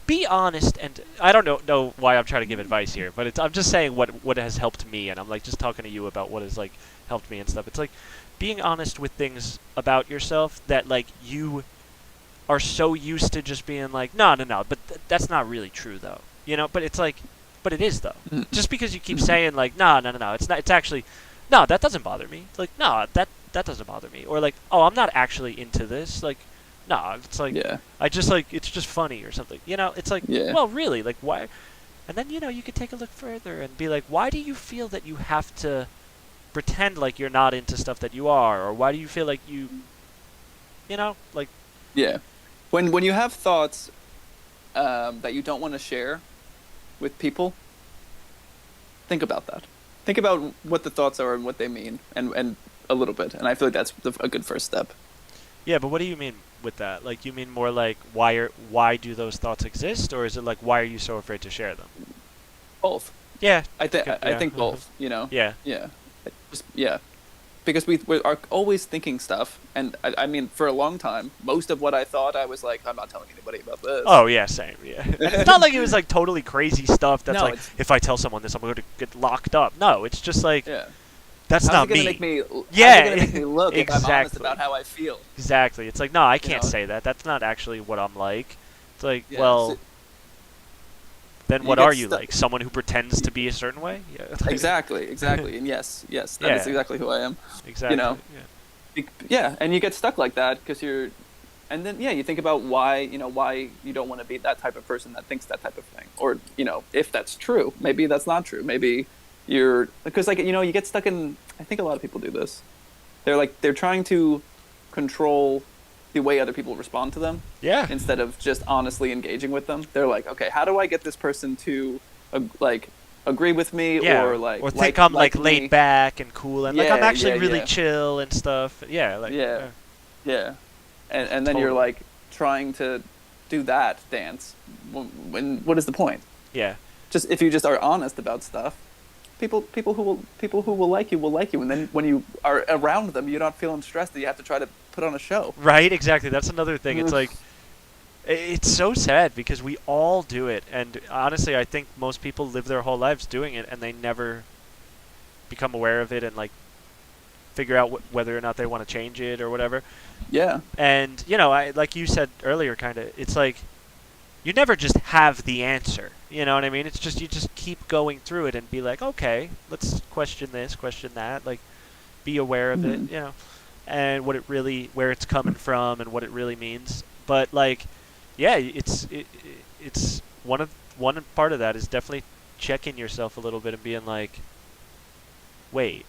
be honest, and I don't know why I'm trying to give advice here, but I'm just saying what has helped me, and I'm, like, just talking to you about what has, like, helped me and stuff. It's, like, being honest with things about yourself that, like, you are so used to just being like, no, but that's not really true, though. But it's like, but it is, though. Just because you keep saying, like, no, it's not, it's actually, no, that doesn't bother me. Like, no, that doesn't bother me. Or, like, oh, I'm not actually into this. Like, no, it's like, I just, like, it's just funny or something. It's like, well, really, like, why? And then, you could take a look further and be like, why do you feel that you have to pretend like you're not into stuff that you are, or why do you feel like you like when you have thoughts that you don't want to share with people, think about that. Think about what the thoughts are and what they mean, and a little bit, and I feel like that's a good first step. Yeah, but what do you mean with that? Like, you mean more like why do those thoughts exist, or is it like why are you so afraid to share them? Both. Yeah, I think both. Yeah. Because we are always thinking stuff, and I mean, for a long time, most of what I thought, I was like, I'm not telling anybody about this. Oh yeah, same. Yeah, it's not like it was like totally crazy stuff. That's like, if I tell someone this, I'm going to get locked up. No, it's just like, that's not me. How's it gonna make me look exactly. if I'm honest about how I feel? Exactly. It's like, no, I can't say that. That's not actually what I'm like. It's like, then what are you like? Someone who pretends to be a certain way? Yeah. Exactly. And yes, that is exactly who I am. Exactly. And you get stuck like that because and then you think about why you don't want to be that type of person that thinks that type of thing, or if that's true, maybe that's not true. Maybe because like you get stuck in. I think a lot of people do this. They're trying to control the way other people respond to them. Yeah. Instead of just honestly engaging with them, they're like, okay, how do I get this person to agree with me, or think I'm like laid back and cool and like I'm actually really chill and stuff. And then you're like trying to do that dance. When what is the point? Yeah. Just if you just are honest about stuff, people who will like you, and then when you are around them, you're not feeling stressed that you have to try to put on a show. Right, exactly. That's another thing. It's like, it's so sad because we all do it, and honestly, I think most people live their whole lives doing it, and they never become aware of it and like figure out whether or not they want to change it or whatever. Yeah. And I like you said earlier, kind of, it's like you never just have the answer. You know what I mean? It's just you just keep going through it and be like, okay, let's question this, question that, like be aware of it, and where it's coming from and what it really means. But like, yeah, it's one part of that is definitely checking yourself a little bit and being like, wait,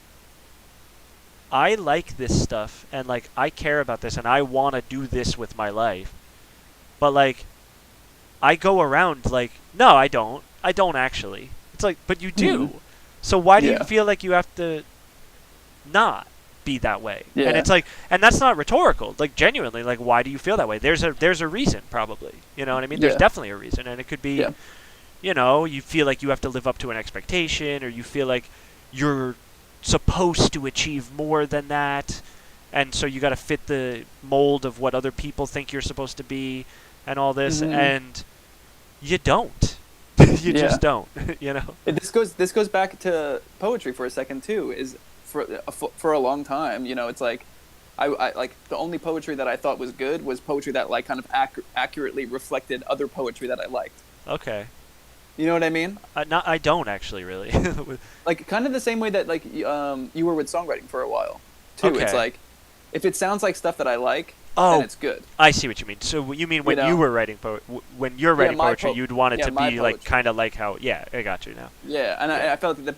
I like this stuff and like I care about this and I want to do this with my life, but like I go around like, no, I don't actually. It's like, but you do. Mhm. So why do you Yeah. feel like you have to not be that way? And Yeah. it's like, and that's not rhetorical. Like genuinely, like why do you feel that way? There's a reason probably. You know what I mean? There's Yeah. definitely a reason, and it could be, Yeah. you know, you feel like you have to live up to an expectation, or you feel like you're supposed to achieve more than that, and so you got to fit the mold of what other people think you're supposed to be, and all this, Mhm. and you don't. You Yeah. just don't. You know? This goes back to poetry for a second too. Is for a long time, it's like I like the only poetry that I thought was good was poetry that like kind of accurately reflected other poetry that I liked. Okay. You know what I mean? I don't actually really. Like kind of the same way that like you were with songwriting for a while too. It's Okay. like if it sounds like stuff that I like, Oh, then it's good. I see what you mean. So you mean when You you know? were writing when you're writing my poetry, you'd want it yeah, to my be like poetry. kind of like how? Yeah, I got you now. Yeah, and Yeah. I felt like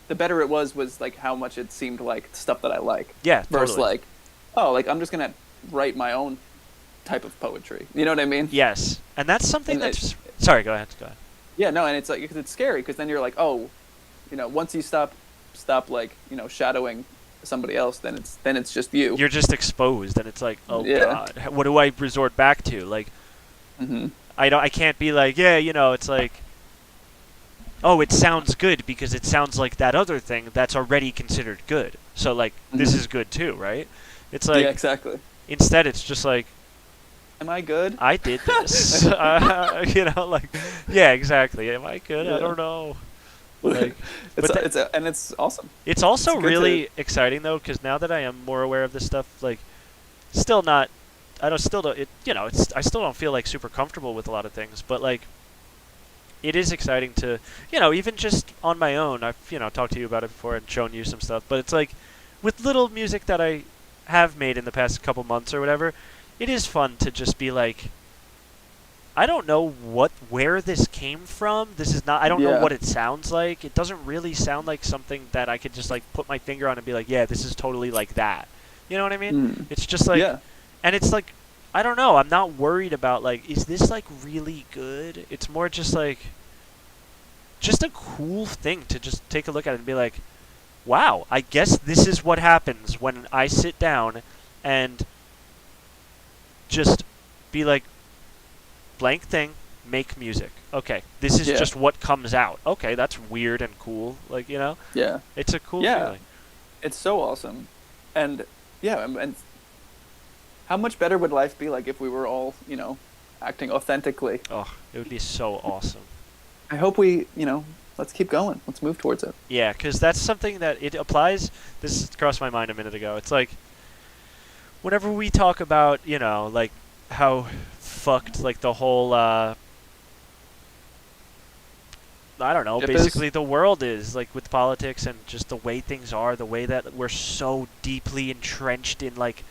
the better it was like how much it seemed like stuff that I like. Yeah, Versus totally. like, oh, like I'm just gonna write my own type of poetry. You know what I mean? Yes, and that's something And that's. Sorry, go ahead. Go ahead. Yeah, no, and it's like because it's scary because then you're like, oh, once you stop like shadowing somebody else, then it's just you. You're just exposed, and it's like, oh Yeah. god, what do I resort back to? Like, Hmm. I can't be like, yeah, it's like, oh, it sounds good because it sounds like that other thing that's already considered good. So like, this Mhm. is good too, right? It's like Yeah, exactly. instead, it's just like, Am I good? I did this. Like, yeah, exactly. Am I good? I Yeah. don't know. Like, it's but that- and it's awesome. it's also It's good really exciting though, because now that I am more aware of this stuff, like, still not, I don't still don't, I still don't feel like super comfortable with a lot of things, but like, it is exciting to, even just on my own. I've talked to you about it before and shown you some stuff, but it's like, with little music that I have made in the past couple months or whatever, it is fun to just be like, I don't know where this came from. This is not. I don't know Yeah. what it sounds like. It doesn't really sound like something that I could just like put my finger on and be like, yeah, this is totally like that. You know what I mean? Mm. It's just like, Yeah. and it's like, I don't know. I'm not worried about like, is this like really good? It's more just like, just a cool thing to just take a look at it and be like, wow, I guess this is what happens when I sit down and just be like, blank thing, make music. Okay, this is Yeah. just what comes out. Okay, that's weird and cool. Like, Yeah. it's a cool Yeah. feeling. It's so awesome, and yeah, and how much better would life be like if we were all acting authentically? Oh, it would be so awesome. I hope we let's keep going. Let's move towards it. Yeah, because that's something that it applies. This crossed my mind a minute ago. It's like, whenever we talk about, like, how fucked, like, the whole, I don't know, Ship is? basically the world is, like, with politics and just the way things are, the way that we're so deeply entrenched in, like,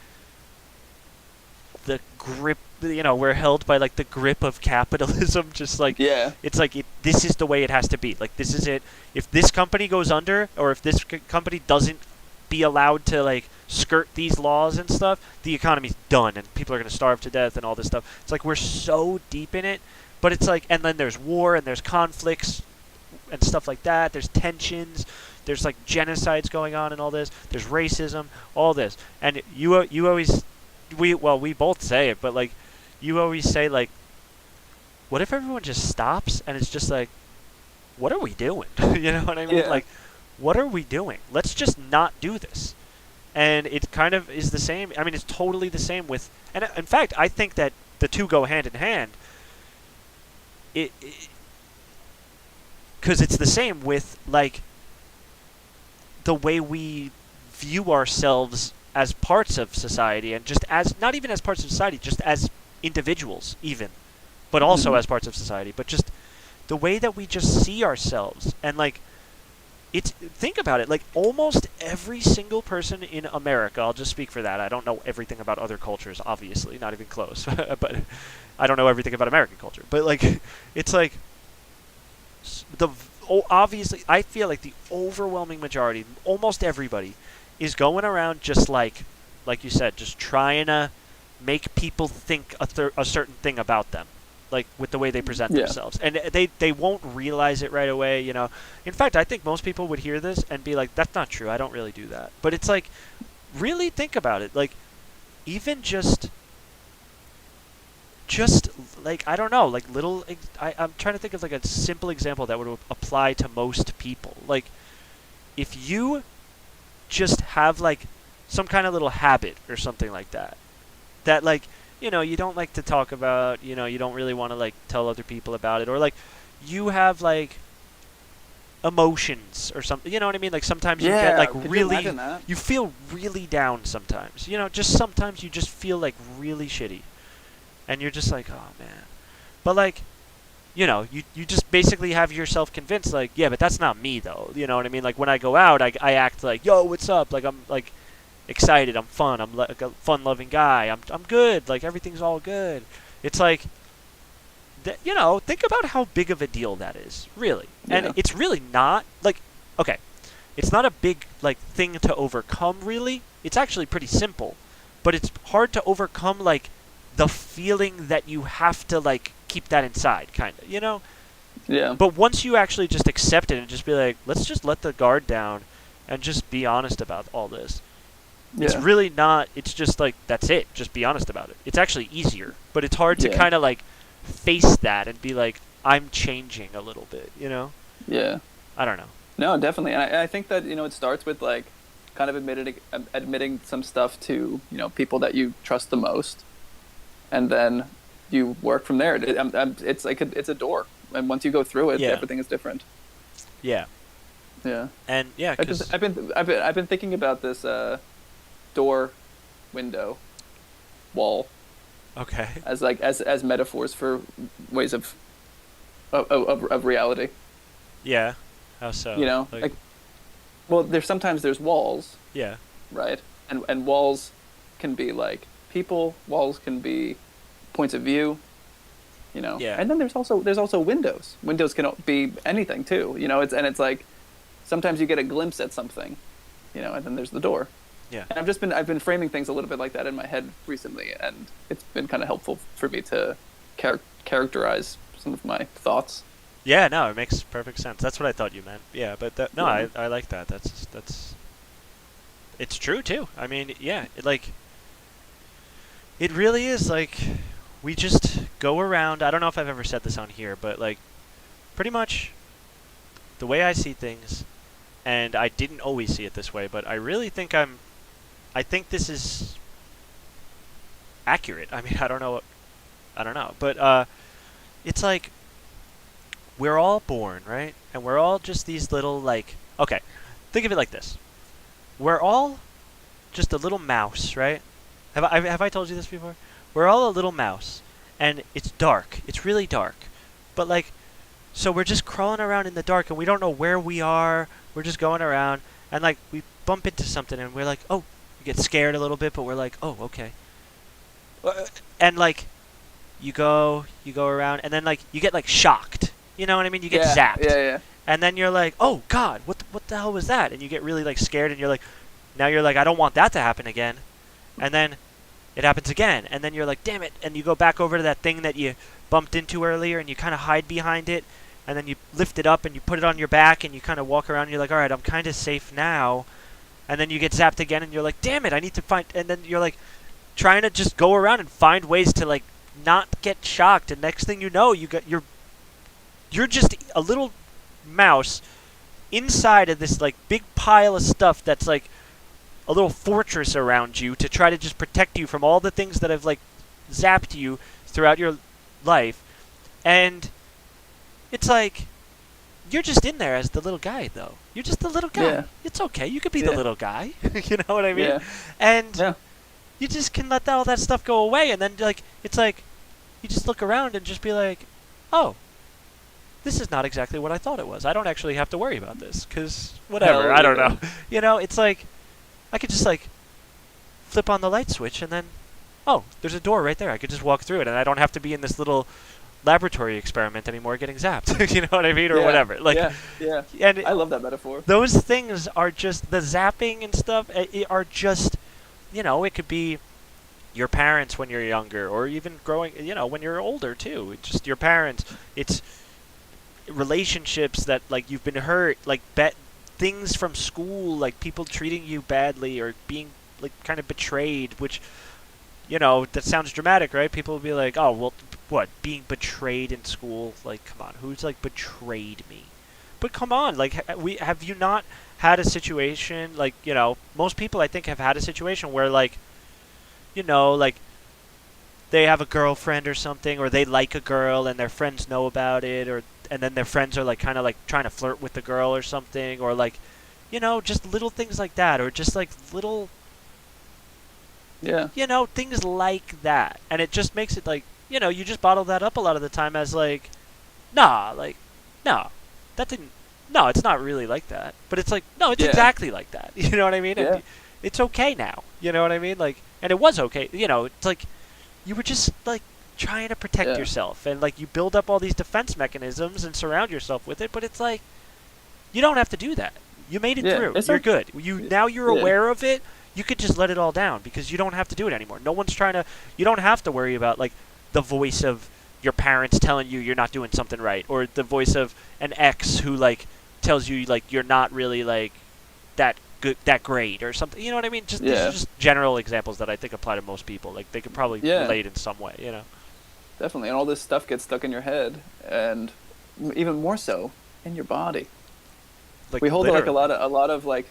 the grip, we're held by, like, the grip of capitalism, just, like, Yeah. it's like, this is the way it has to be. Like, this is it. If this company goes under, or if this company doesn't be allowed to, like, skirt these laws and stuff, the economy's done, and people are going to starve to death and all this stuff. It's like, we're so deep in it, but it's like, and then there's war, and there's conflicts, and stuff like that. There's tensions. There's, like, genocides going on and all this. There's racism, all this. And you always, we both say it, but, like, you always say, like, what if everyone just stops and it's just like, what are we doing? You know what I mean? Yeah. Like, what are we doing? Let's just not do this. And it kind of is the same. I mean, it's totally the same with, and in fact, I think that the two go hand in hand. Because it's the same with, like, the way we view ourselves as parts of society, and just as, not even as parts of society, just as individuals even, but also Mhm. as parts of society, but just the way that we just see ourselves. And, like, it's, think about it, like, almost every single person in America, I'll just speak for that, I don't know everything about other cultures, obviously, not even close, but I don't know everything about American culture, but, like, it's like, obviously, I feel like the overwhelming majority, almost everybody, is going around just like you said, just trying to make people think a certain thing about them. like with the way they present Yeah. themselves, and they won't realize it right away. In fact, I think most people would hear this and be like, "That's not true. I don't really do that." But it's like, really think about it. Like, even just like, I don't know, like I'm trying to think of like a simple example that would apply to most people. Like, if you just have like some kind of little habit or something like that like, you don't like to talk about, you don't really want to like tell other people about it, or like you have like emotions or something, you know what I mean? Like sometimes you get like could you really, imagine that? you feel really down sometimes, just sometimes you just feel like really shitty, and you're just like, oh man. But like, you just basically have yourself convinced, like, yeah, but that's not me though, you know what I mean? Like when I go out, I act like, yo, what's up? Like I'm like excited, I'm fun, I'm like a fun-loving guy, I'm good, like everything's all good. It's like, think about how big of a deal that is, really. Yeah. And it's really not, like, okay, it's not a big, like, thing to overcome, really. It's actually pretty simple. But it's hard to overcome, like, the feeling that you have to, like, keep that inside, kind of, Yeah. But once you actually just accept it and just be like, let's just let the guard down and just be honest about all this. Yeah. It's really not, it's just like, that's it, just be honest about it. It's actually easier, but it's hard to kind of, like, face that and be like, I'm changing a little bit, Yeah. I don't know. No, definitely. And I think that, it starts with like kind of admitting some stuff to, people that you trust the most. And then you work from there. It's like it's a door. And once you go through it, everything is different. Yeah. Yeah. And yeah, cause I've been thinking about this door, window, wall, okay. as like as metaphors for ways of reality. Yeah. How so? Like, well, there's walls, yeah. right? And walls can be like people. Walls can be points of view. Yeah. And then there's also windows. Windows can be anything too. It's like sometimes you get a glimpse at something, and then there's the door. Yeah. And I've been framing things a little bit like that in my head recently, and it's been kind of helpful for me to characterize some of my thoughts. Yeah, no, it makes perfect sense. That's what I thought you meant. Yeah, but I like that. That's it's true too. I mean, yeah, it really is like, we just go around. I don't know if I've ever said this on here, but like, pretty much the way I see things, and I didn't always see it this way, but I really think I think this is accurate. I mean, I don't know, but it's like, we're all born, right? And we're all just these little, like, okay, think of it like this. We're all just a little mouse, right? Have I told you this before? We're all a little mouse, and it's dark. It's really dark. But, like, so we're just crawling around in the dark, and we don't know where we are. We're just going around, and, like, we bump into something, and we're like, oh, we get scared a little bit, but we're like, oh, okay. And, like, you go around, and then, like, you get, like, shocked. You know what I mean? You get zapped. Yeah. And then you're like, oh, God, what the hell was that? And you get really, like, scared, and you're like, now you're like, I don't want that to happen again. And then it happens again. And then you're like, damn it. And you go back over to that thing that you bumped into earlier, and you kind of hide behind it. And then you lift it up, and you put it on your back, and you kind of walk around, and you're like, all right, I'm kind of safe now. And then you get zapped again, and you're like, damn it, I need to find... And then you're, like, trying to just go around and find ways to, like, not get shocked. And next thing you know, you're just a little mouse inside of this, like, big pile of stuff that's, like, a little fortress around you to try to just protect you from all the things that have, like, zapped you throughout your life. And it's like, you're just in there as the little guy, though. You're just the little guy. Yeah. It's okay. You could be the little guy. You know what I mean? Yeah. And you just can let all that stuff go away. And then, like, it's like, you just look around and just be like, oh, this is not exactly what I thought it was. I don't actually have to worry about this, because whatever. I don't know. It's like, I could just, like, flip on the light switch, and then, oh, there's a door right there. I could just walk through it, and I don't have to be in this little laberatory experiment anymore getting zapped. You know what I mean? Or whatever. Like, yeah. And I love that metaphor. those things are just, the zapping and stuff, are just, it could be your parents when you're younger, or even growing, when you're older too. It's just your parents. It's relationships that like you've been hurt, like things from school, like people treating you badly or being like kind of betrayed, which that sounds dramatic, right? People will be like, "Oh, well, what? Being betrayed in school? Like, come on, who's like betrayed me?" But come on, like, have you not had a situation like most people I think have had a situation where like like they have a girlfriend or something, or they like a girl and their friends know about it, and then their friends are like kind of like trying to flirt with the girl or something, or like just little things like that, or just like little Yeah. things like that. And it just makes it like, you just bottle that up a lot of the time as like, nah, like, no, that didn't, no, it's not really like that. But it's like, no, it's exactly like that. You know what I mean? Yeah. It's okay now. You know what I mean? Like, and it was okay. It's like, you were just like trying to protect yourself. And like, you build up all these defense mechanisms and surround yourself with it. But it's like, you don't have to do that. You made it through. You're good. Now you're aware of it. You could just let it all down because you don't have to do it anymore. No one's trying to. You don't have to worry about like the voice of your parents telling you you're not doing something right, or the voice of an ex who like tells you like you're not really like that good, that great, or something. You know what I mean? Just these are just general examples that I think apply to most people. Like they could probably relate in some way. Definitely, and all this stuff gets stuck in your head, and even more so in your body. Like we hold literally. like a lot of like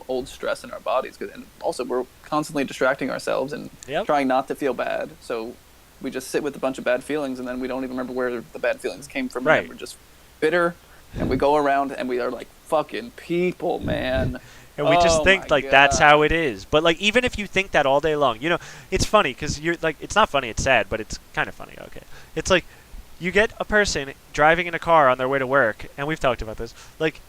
old stress in our bodies, and also we're constantly distracting ourselves and trying not to feel bad. So we just sit with a bunch of bad feelings, and then we don't even remember where the bad feelings came from. Right. And we're just bitter, and we go around and we are like fucking people, man. And we just think like God. that's how it is. But like even if you think that all day long, it's funny because you're like, it's not funny, it's sad, but it's kind of funny. Okay, it's like you get a person driving in a car on their way to work, and we've talked about this. Like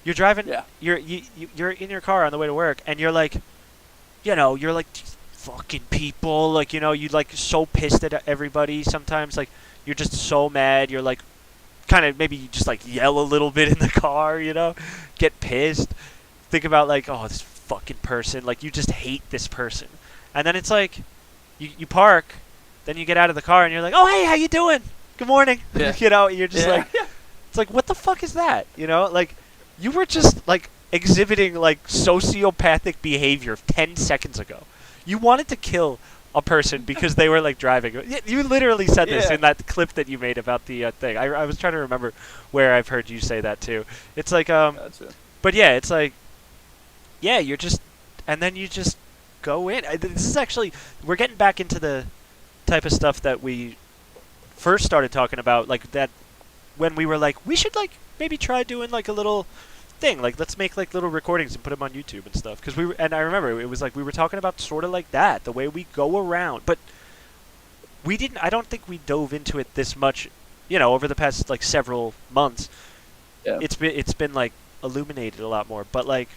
you're driving, you're in your car on the way to work, and you're like, you're like, these fucking people, like you like so pissed at everybody. Sometimes like you're just so mad. You're like, kind of maybe you just like yell a little bit in the car, get pissed. Think about like, oh, this fucking person, like you just hate this person. And then it's like you park, then you get out of the car and you're like, oh, hey, how you doing? Good morning. You're just like, it's like, what the fuck is that? Like you were just like exhibiting like sociopathic behavior 10 seconds ago. You wanted to kill a person because they were like driving. You literally said this in that clip that you made about the thing. I was trying to remember where I've heard you say that too. It's like, Gotcha. but yeah, it's like, yeah, you're just, and then you just go in. This is actually, we're getting back into the type of stuff that we first started talking about, like that when we were like, we should like maybe try doing like a little thing, like let's make like little recordings and put them on YouTube and stuff. Because and I remember it was like we were talking about sort of like that, the way we go around, but I don't think we dove into it this much, over the past like several months. Yeah. It's been like illuminated a lot more, but like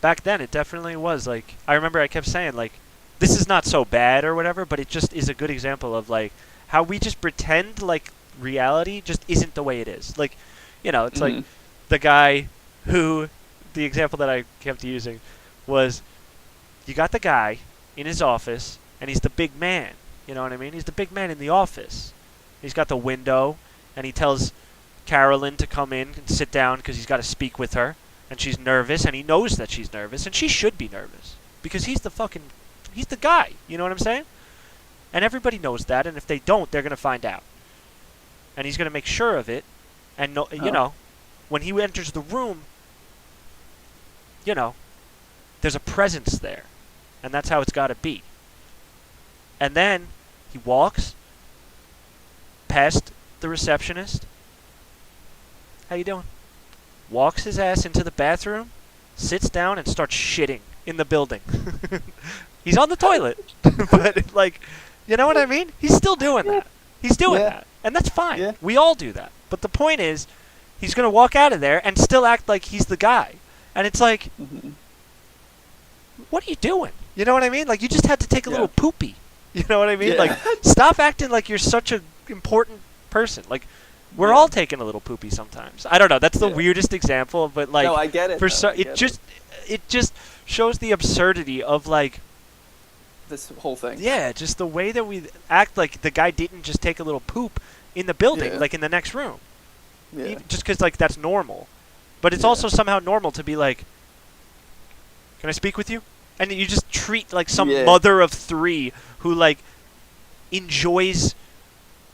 back then it definitely was like, I remember I kept saying like, this is not so bad or whatever, but it just is a good example of like how we just pretend like reality just isn't the way it is. Like, it's like the guy who, the example that I kept using was, you got the guy in his office and he's the big man. You know what I mean? He's the big man in the office. He's got the window and he tells Carolyn to come in and sit down because he's got to speak with her. And she's nervous, and he knows that she's nervous, and she should be nervous because he's the guy. You know what I'm saying? And everybody knows that, and if they don't, they're gonna find out. And he's gonna make sure of it. And when he enters the room, there's a presence there, and that's how it's got to be. And then he walks past the receptionist. How you doing? Walks his ass into the bathroom, sits down, and starts shitting in the building. He's on the toilet, but like, you know what I mean? He's still doing that. He's doing that, and that's fine. Yeah. We all do that. But the point is, he's gonna walk out of there and still act like he's the guy. And it's like, what are you doing? You know what I mean? Like, you just had to take a little poopy. You know what I mean? Like, stop acting like you're such an important person. Like, we're all taking a little poopy sometimes. I don't know. That's the weirdest example, but like, no, I get it. It just shows the absurdity of like, this whole thing. Yeah, just the way that we act like the guy didn't just take a little poop in the building, Yeah. like in the next room. Yeah. Just because, like, that's normal. But it's Yeah. also somehow normal to be like, can I speak with you? And you just treat, like, some Yeah. mother of 3 who, like, enjoys,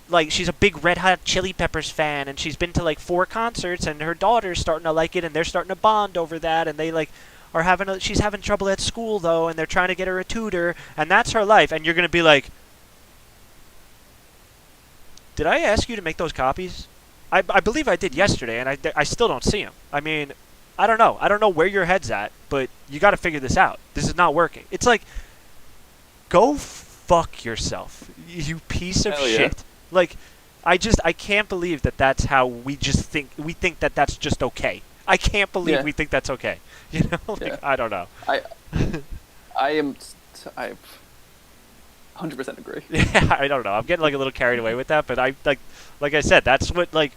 like, she's a big Red Hot Chili Peppers fan, and she's been to, like, 4 concerts, and her daughter's starting to like it, and they're starting to bond over that, and they, like, are she's having trouble at school, though, and they're trying to get her a tutor, and that's her life, and you're going to be like, did I ask you to make those copies? I believe I did yesterday, and I still don't see them. I mean, I don't know. I don't know where your head's at, but you got to figure this out. This is not working. It's like, go fuck yourself, you piece of Hell yeah. shit. Like, I can't believe that that's how we think that that's just okay. I can't believe Yeah. we think that's okay. You know, like, Yeah. I don't know. I 100% agree. Yeah, I don't know. I'm getting like a little carried away with that, but I like I said, that's what like.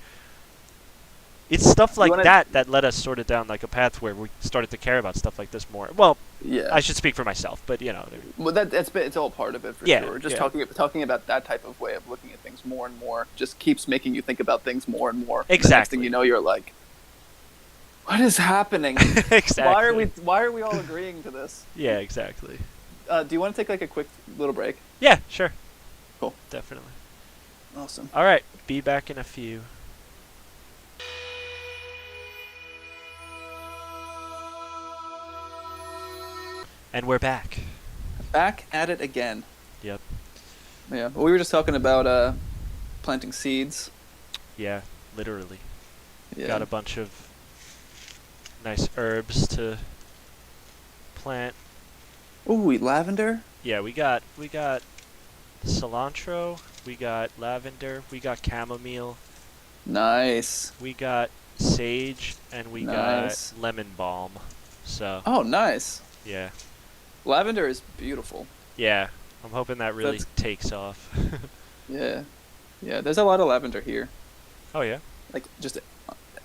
It's stuff like that led us sort of down like a path where we started to care about stuff like this more. Well, Yeah. I should speak for myself, but you know. Well, it's all part of it for Yeah, sure. Just yeah. talking about that type of way of looking at things more and more just keeps making you think about things more and more. And the next Exactly. thing you know, you're like, what is happening? Exactly. Why are we all agreeing to this? Yeah, exactly. Do you want to take like a quick little break? Yeah, sure. Cool. Definitely. Awesome. All right, be back in a few. And we're back. Back at it again. Yep. Yeah. Well, we were just talking about planting seeds. Yeah, literally. Yeah. Got a bunch of nice herbs to plant. Ooh, lavender. Yeah, we got cilantro, we got lavender, we got chamomile, Nice. we got sage, and we Nice. got lemon balm. So, Oh, nice. yeah. Lavender is beautiful. Yeah, I'm hoping that really That's- takes off. Yeah. Yeah. There's a lot of lavender here. Oh yeah, Like just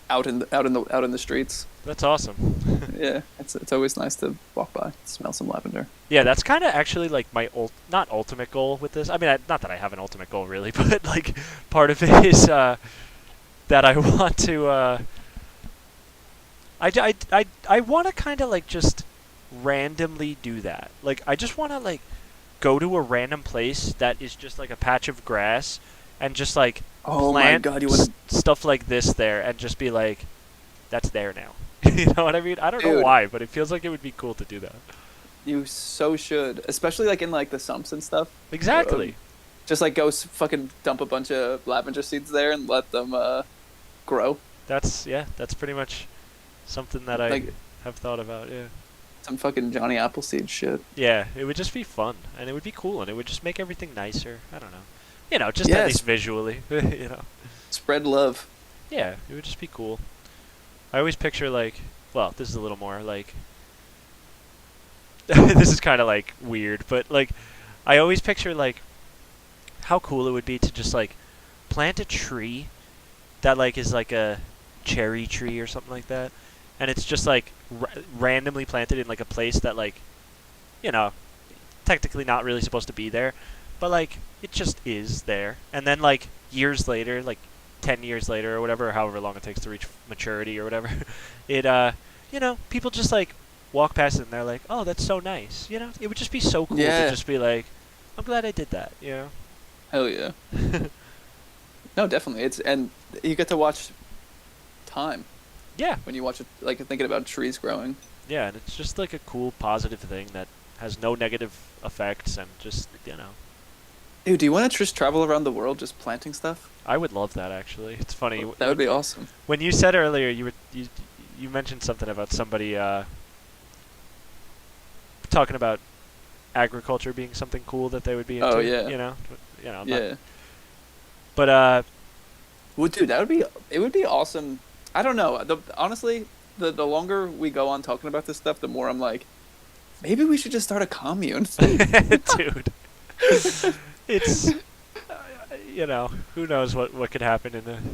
out in the streets. that's awesome. Yeah, it's always nice to walk by, smell some lavender. Yeah, that's kind of actually like my not ultimate goal with this. I mean, not that I have an ultimate goal really, but like part of it is that I want to. I want to kind of like just randomly do that. Like I just want to like go to a random place that is just like a patch of grass and just like Oh my plant God, you want to? stuff like this there and just be like, that's there now. You know what I mean? I don't know Dude. why, but it feels like it would be cool to do that. You so should, especially like in like the sumps and stuff. Exactly. Just like go fucking dump a bunch of lavender seeds there and let them grow. That's pretty much something that I Like have thought about. Yeah. some fucking Johnny Appleseed shit. Yeah, it would just be fun, and it would be cool, and it would just make everything nicer. I don't know. You know, just at Yes. least visually. You know. Spread love. Yeah, it would just be cool. I always picture like, well, this is a little more like. This is kind of like weird, but like, I always picture like, how cool it would be to just like, plant a tree, that like is like a cherry tree or something like that, and it's just like randomly planted in like a place that like, you know, technically not really supposed to be there, but like it just is there, and then like years later, like 10 years later or whatever, or however long it takes to reach maturity or whatever, it you know, people just like walk past it and they're like, oh, that's so nice, you know. It would just be so cool Yeah. to just be like, I'm glad I did that, you know. Hell yeah. No, definitely. And you get to watch time Yeah, when you watch it, like thinking about trees growing. yeah, and it's just like a cool positive thing that has no negative effects, and just, you know, Dude, do you want to just travel around the world just planting stuff? I would love that actually. It's funny. That would be awesome. When you said earlier, you mentioned something about somebody talking about agriculture being something cool that they would be into. Oh, yeah. You know, I'm Yeah. not, but Well, dude, it would be awesome. I don't know. Honestly, the longer we go on talking about this stuff, the more I'm like, maybe we should just start a commune. dude, it's you know, who knows what could happen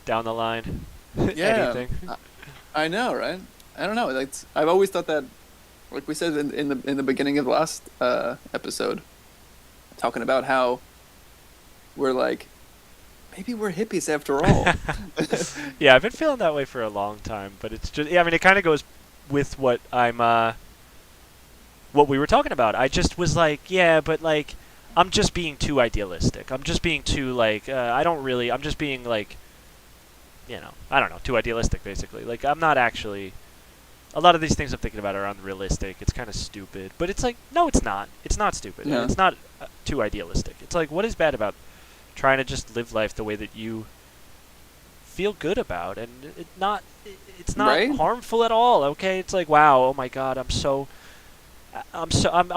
down the line. Yeah. Anything. I know, right? I don't know. Like, I've always thought that like we said in the beginning of the last episode, talking about how we're like, maybe we're hippies after all. Yeah, I've been feeling that way for a long time, but it's just, yeah, I mean, it kind of goes with what what we were talking about. I just was like, yeah, but like, I'm just being too idealistic. I'm just being too like, I'm just being like, I don't know, too idealistic basically. Like, I'm not actually. A lot of these things I'm thinking about are unrealistic. It's kind of stupid, but it's like, no, it's not. It's not stupid. Yeah. And it's not too idealistic. It's like, what is bad about trying to just live life the way that you feel good about, and it's not Right? harmful at all. Okay, it's like, wow, oh my God, I'm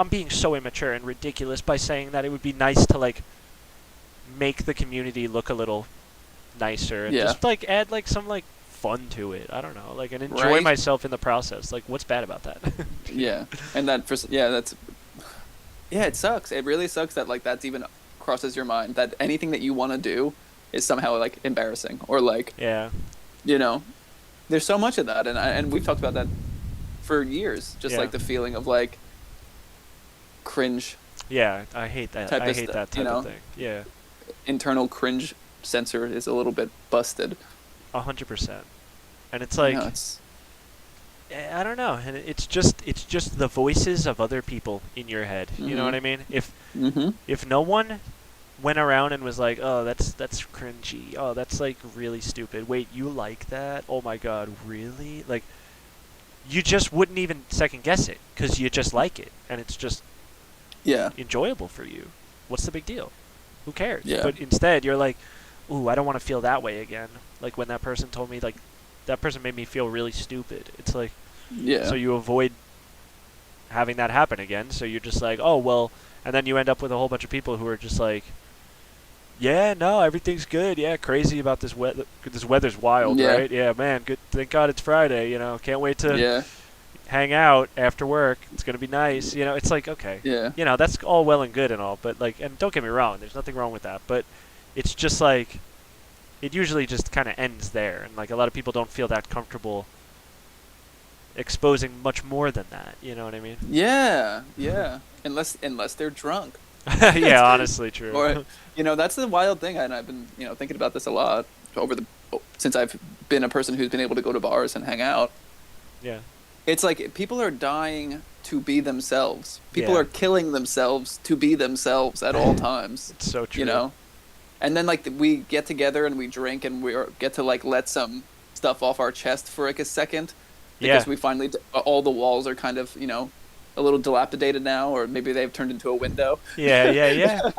being so immature and ridiculous by saying that it would be nice to like make the community look a little nicer and Yeah. just like add like some like fun to it. I don't know, like, and enjoy Right? myself in the process. Like, what's bad about that? Yeah. And that's yeah, it sucks. It really sucks that like that's even crosses your mind that anything that you want to do is somehow like embarrassing or like, Yeah. there's so much of that, and we've talked about that for years. Just Yeah. like the feeling of like cringe, Yeah, I hate that. Type I of hate stu- that you type of know? thing. Yeah, internal cringe sensor is a little bit busted. 100%. And it's You like, know, it's I don't know, and it's just the voices of other people in your head. You know what I mean? mm-hmm. If no one went around and was like, "Oh, that's cringy. Oh, that's like really stupid. Wait, you like that? Oh my God, really?" Like, you just wouldn't even second guess it because you just like it, and it's just Yeah. enjoyable for you. What's the big deal? Who cares? Yeah. But instead, you're like, "Ooh, I don't want to feel that way again." Like when that person told me, like, that person made me feel really stupid. It's like, Yeah. so you avoid having that happen again. So you're just like, oh well, and then you end up with a whole bunch of people who are just like, yeah, no, everything's good. Yeah, crazy about this weather. This weather's wild, Yeah. right? Yeah, man. Good. Thank God it's Friday. Can't wait to Yeah. hang out after work. It's gonna be nice. It's like, okay. Yeah. That's all well and good and all, but like, and don't get me wrong, there's nothing wrong with that, but it's just like, it usually just kind of ends there, and like a lot of people don't feel that comfortable exposing much more than that. You know what I mean? Yeah. Yeah. Unless they're drunk. Yeah, honestly, true. Or that's the wild thing, and I've been thinking about this a lot since I've been a person who's been able to go to bars and hang out. Yeah. It's like people are dying to be themselves. People Yeah. are killing themselves to be themselves at all times. It's so true. And then like we get together and we drink and get to like let some stuff off our chest for like a second because Yeah. we finally all the walls are kind of a little dilapidated now, or maybe they've turned into a window. Yeah.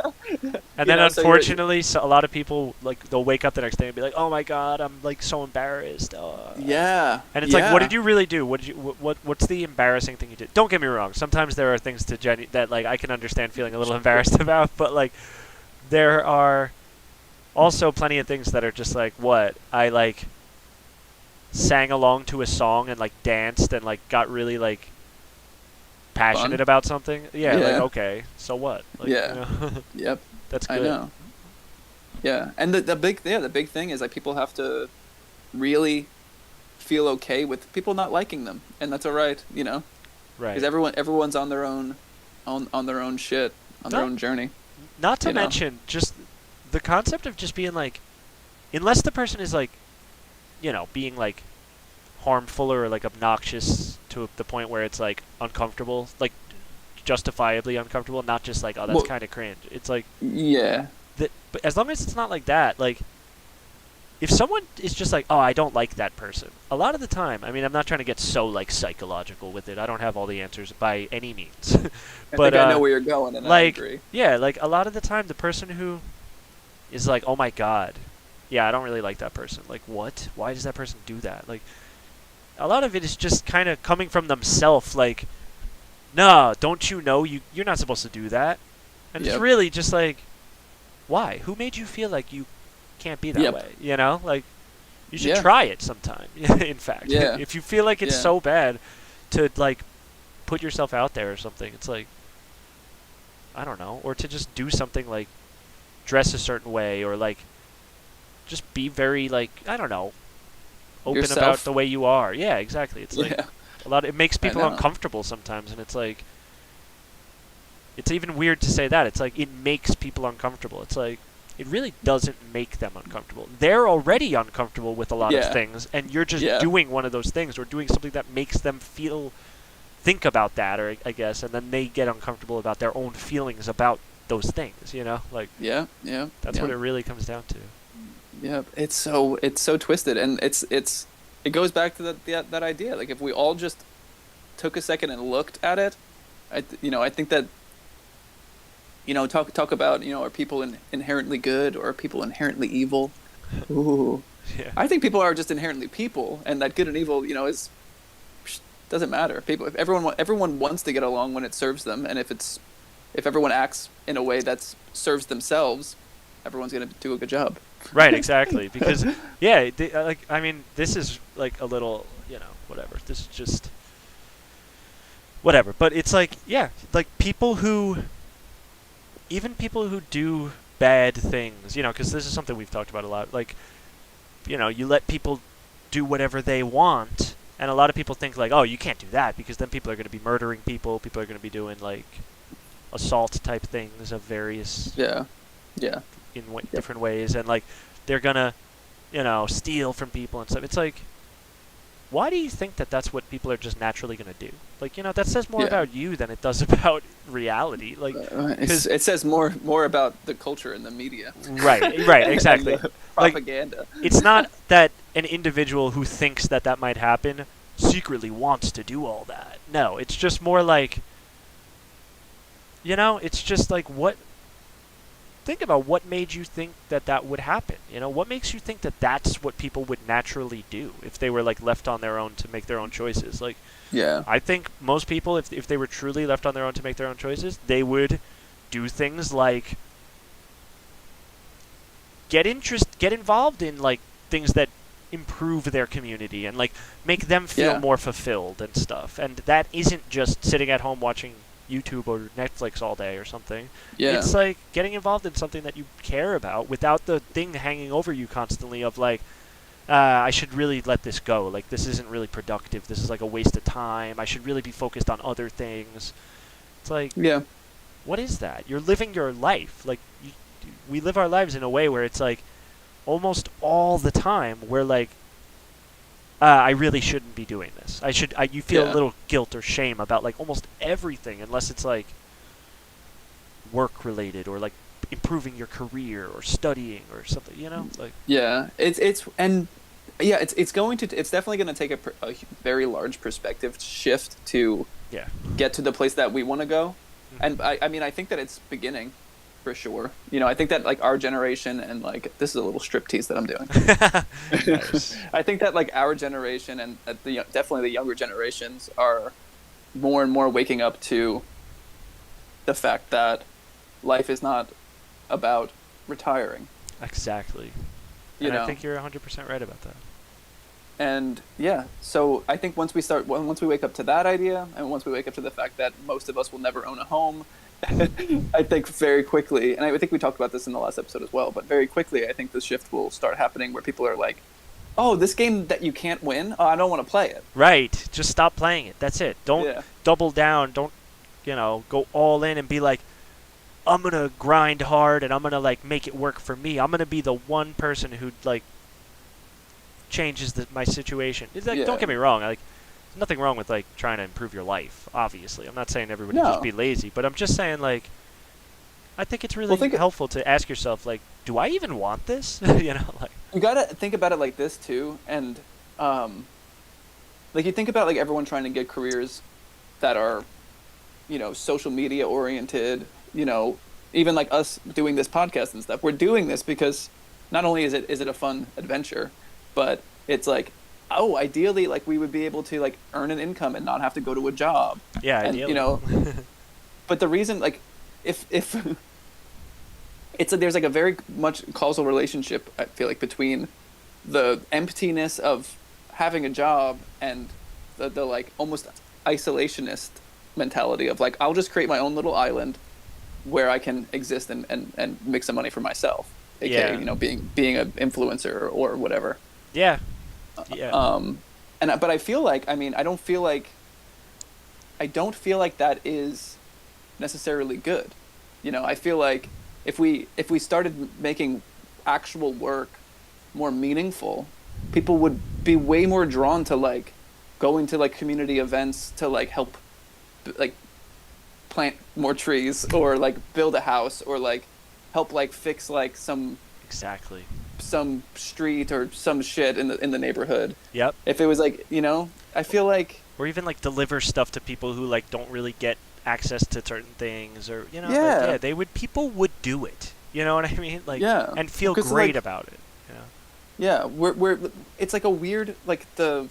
And then So unfortunately, a lot of people, like, they'll wake up the next day and be like, "Oh my God, I'm like so embarrassed." Yeah. And it's like, what did you really do? What's the embarrassing thing you did? Don't get me wrong. Sometimes there are things that like I can understand feeling a little embarrassed about, but like there are also plenty of things that are just like, what I like sang along to a song and like danced and like got really like passionate Fun? about something. Yeah, Yeah. like, okay, so what? Like, Yeah. Yep. that's I good. know. Yeah, and the big thing is like people have to really feel okay with people not liking them, and that's all right, Right. because everyone's on their own on their own shit, on their No. own journey. Not to you know? mention just the concept of just being like, unless the person is like, being like harmful or like obnoxious to the point where it's like uncomfortable, like justifiably uncomfortable, not just like, oh, that's Well- kind of cringe. It's like Yeah. that, but as long as it's not like that, like if someone is just like, oh, I don't like that person, a lot of the time, I mean, I'm not trying to get so like psychological with it. I don't have all the answers by any means. I But, think I know where you're going, and I like, agree. yeah, like a lot of the time, the person who is like, oh my God, yeah, I don't really like that person. Like, what? Why does that person do that? Like, a lot of it is just kind of coming from themselves. Like, no, don't you know you're not supposed to do that? And it's Yep. really just like, why? Who made you feel like you can't be that Yep. way? Like, you should Yeah. try it sometime. In fact, Yeah. if you feel like it's Yeah. so bad to like put yourself out there or something, it's like, I don't know, or to just do something like dress a certain way, or like just be very like, I don't know, open about Yourself. the way you are. Yeah, exactly. It's like, Yeah. It makes people know. uncomfortable sometimes, and it's like, it's even weird to say that. It's like, it makes people uncomfortable. It's like, it really doesn't make them uncomfortable. They're already uncomfortable with a lot of things, and you're just doing one of those things or doing something that makes them think about that, or I guess, and then they get uncomfortable about their own feelings about those things, you know? Like, that's what it really comes down to. Yeah, it's so twisted, and it goes back to that idea. Like, if we all just took a second and looked at it, I think that, talk about, are people inherently good or are people inherently evil? Ooh. Yeah. I think people are just inherently people, and that good and evil, doesn't matter. If everyone wants to get along when it serves them, and if everyone acts in a way that serves themselves, everyone's going to do a good job. Right, exactly. Because, this is like a little, whatever. This is just whatever. But it's like, like even people who do bad things, because this is something we've talked about a lot. Like, you let people do whatever they want, and a lot of people think like, oh, you can't do that because then people are going to be murdering people. People are going to be doing like assault type things of various different ways, and like they're gonna steal from people and stuff. It's like, why do you think that that's what people are just naturally gonna do? Like, that says more about you than it does about reality. Like, it says more about the culture and the media. Right, exactly. And the propaganda. Like, it's not that an individual who thinks that might happen secretly wants to do all that. No, it's just more like, it's just like, think about what made you think that would happen. What makes you think that that's what people would naturally do if they were like left on their own to make their own choices? Like, I think most people, if they were truly left on their own to make their own choices, they would do things like get involved in like things that improve their community and like make them feel more fulfilled and stuff. And that isn't just sitting at home watching YouTube or Netflix all day or something. It's like getting involved in something that you care about without the thing hanging over you constantly of like, I should really let this go. Like, this isn't really productive. This is like a waste of time. I should really be focused on other things. It's like, what is that? You're living your life. Like, we live our lives in a way where it's like almost all the time we're like, I really shouldn't be doing this. You feel a little guilt or shame about like almost everything, unless it's like work related or like improving your career or studying or something. Like it's definitely going to take a very large perspective shift to get to the place that we want to go. And I think that it's beginning. For sure. I think that like our generation and like this is a little striptease that I'm doing. Nice. I think that like our generation and definitely the younger generations are more and more waking up to the fact that life is not about retiring. Exactly. I think you're 100% right about that. And so I think once we wake up to that idea, and once we wake up to the fact that most of us will never own a home, I think very quickly, and I think we talked about this in the last episode as well, but very quickly I think the shift will start happening where people are like, oh, this game that you can't win, I don't want to play it. Right. Just stop playing it. That's it. Don't double down. Don't, go all in and be like, I'm going to grind hard and I'm going to like make it work for me. I'm going to be the one person who like changes my situation. It's like, don't get me wrong. Like, there's nothing wrong with like trying to improve your life. Obviously, I'm not saying everybody just be lazy, but I'm just saying like, I think it's really helpful to ask yourself like, do I even want this? Like you gotta think about it like this too, and like you think about like everyone trying to get careers that are, social media oriented. Even like us doing this podcast and stuff. We're doing this because not only is it a fun adventure, but it's like, oh, ideally, like we would be able to like earn an income and not have to go to a job. Yeah, and, ideally. But the reason, like, if there's like a very much causal relationship, I feel like, between the emptiness of having a job and the like almost isolationist mentality of like, I'll just create my own little island where I can exist and make some money for myself. AKA, being an influencer or whatever. Yeah. but I feel like, I mean, I don't feel like that is necessarily good. I feel like if we started making actual work more meaningful, people would be way more drawn to like going to like community events to like help like plant more trees or like build a house or like help like fix like Exactly. some street or some shit in the neighborhood. Yep. If it was like, I feel like Or even like deliver stuff to people who like don't really get access to certain things, or Yeah. people would do it. You know what I mean? Like, Yeah. and feel 'Cause, great like, about it. yeah, we're it's like a weird like because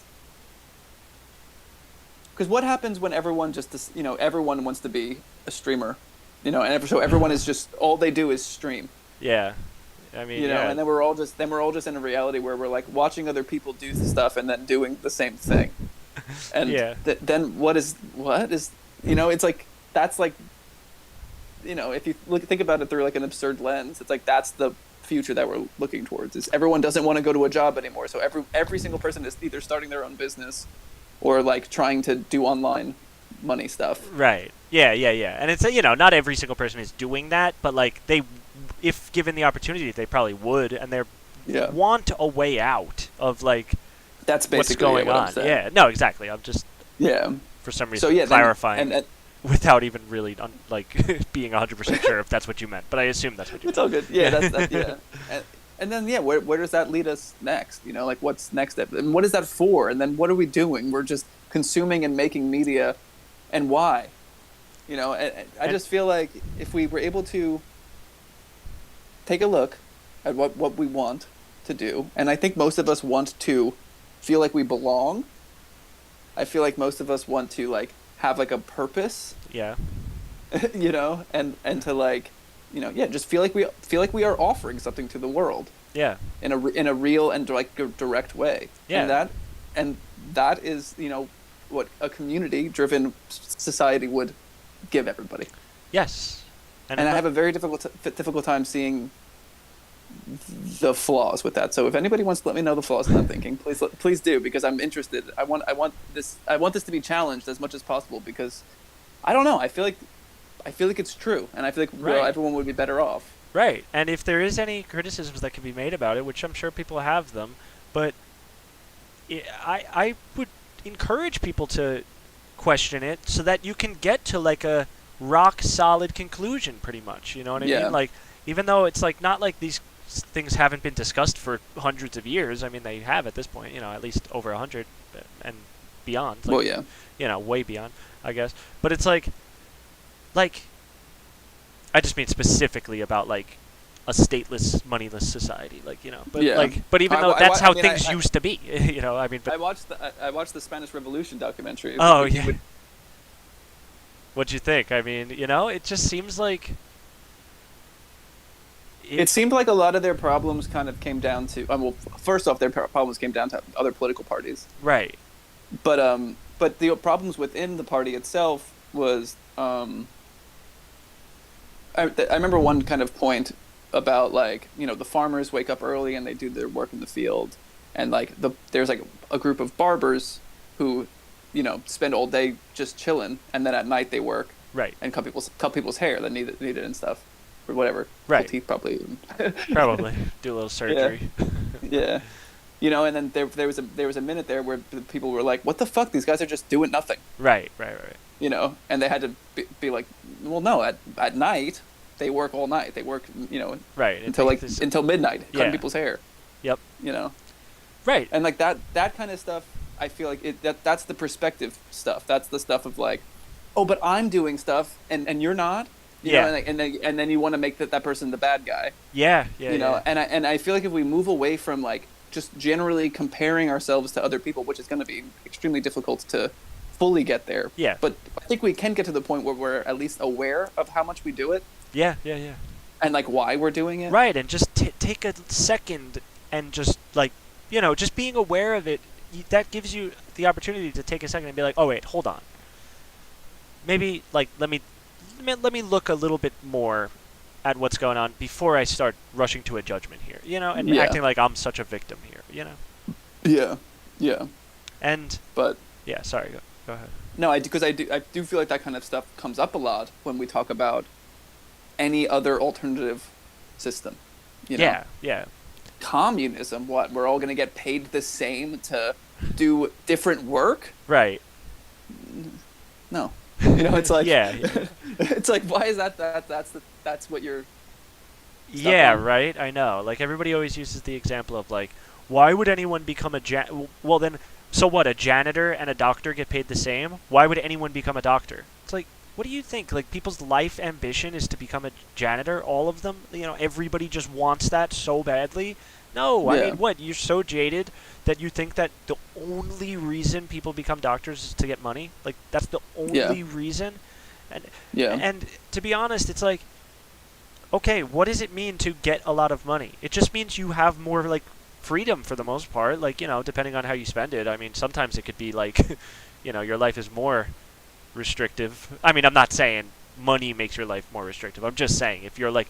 what happens when everyone everyone wants to be a streamer, so everyone is just all they do is stream. Yeah. I mean, And then we're all just in a reality where we're like watching other people do stuff and then doing the same thing. And Yeah. Then what is it's like that's like if you think about it through like an absurd lens, it's like that's the future that we're looking towards. Is everyone doesn't want to go to a job anymore, so every single person is either starting their own business or like trying to do online money stuff. Right. Yeah. And it's not every single person is doing that, but like if given the opportunity, they probably would, and they want a way out of like that's basically what's going what on. I'm saying. Yeah. No, exactly. I'm just for some reason clarifying without even really being 100% sure if that's what you meant, but I assume that's what you meant. It's all good. Yeah, that's yeah. And then where does that lead us next? Like what's next step? And what is that for? And then what are we doing? We're just consuming and making media, and why? I just feel like if we were able to take a look at what we want to do, and I think most of us want to feel like we belong. I feel like most of us want to like have like a purpose. Yeah. And to like, just feel like we are offering something to the world. Yeah. In a real and like direct way. Yeah. And that is what a community-driven society would give everybody. Yes. And I have a very difficult time seeing the flaws with that. So if anybody wants to let me know the flaws in that thinking, please do, because I'm interested. I want this to be challenged as much as possible, because I don't know. I feel like it's true, and I feel like everyone would be better off. Right. And if there is any criticisms that can be made about it, which I'm sure people have them, but I would encourage people to question it so that you can get to like a rock solid conclusion, pretty much. You know what I mean? Like, even though it's like not like these things haven't been discussed for hundreds of years. I mean, they have at this point, at least over 100 and beyond. Like, well, yeah. Way beyond, I guess. But it's like I just mean specifically about like a stateless, moneyless society, but but even though that's how things used to be, I mean. But I watched the Spanish Revolution documentary. Oh yeah. What'd you think? I mean, it just seems like. It seemed like a lot of their problems kind of came down to. Well, first off, their problems came down to other political parties. Right. But the problems within the party itself was. I remember one kind of point about like the farmers wake up early and they do their work in the field, and like there's like a group of barbers who spend all day just chilling, and then at night they work and cut people's hair that need it and stuff or whatever. Right. Teeth probably. Probably do a little surgery. Yeah. And then there was a minute there where people were like, "What the fuck? These guys are just doing nothing." Right. And they had to be like, "Well, no. At night, they work all night. They work, right until midnight, cutting people's hair." Yep. Right. And like that kind of stuff, I feel like that's the perspective stuff. That's the stuff of like, oh, but I'm doing stuff and you're not. You know, and then you want to make that person the bad guy. Yeah. And I feel like if we move away from like just generally comparing ourselves to other people, which is going to be extremely difficult to fully get there. Yeah. But I think we can get to the point where we're at least aware of how much we do it. Yeah. And like why we're doing it. Right, and just take a second and just like, just being aware of it, that gives you the opportunity to take a second and be like, oh wait, hold on. Maybe like let me look a little bit more at what's going on before I start rushing to a judgment here, and acting like I'm such a victim here, Yeah. And But yeah, sorry, go ahead. no, I do feel like that kind of stuff comes up a lot when we talk about any other alternative system. You know, Yeah, yeah, communism. What, we're all going to get paid the same to do different work? right. No. You know, it's like Yeah, yeah. it's like, why is that's what you're stuck Yeah, on? right. I know. Like everybody always uses the example of like, why would anyone become a well then, so what? A janitor and a doctor get paid the same? Why would anyone become a doctor? It's like, what do you think? Like people's life ambition is to become a janitor? All of them? You know, everybody just wants that so badly? No, I Yeah. mean, what? You're so jaded that you think that the only reason people become doctors is to get money? Like that's the Yeah. only reason? And Yeah. and to be honest, it's like, okay, what does it mean to get a lot of money? It just means you have more like freedom for the most part, like, you know, depending on how you spend it. I mean, sometimes it could be like, you know, your life is more restrictive. I mean, I'm not saying money makes your life more restrictive. I'm just saying if you're like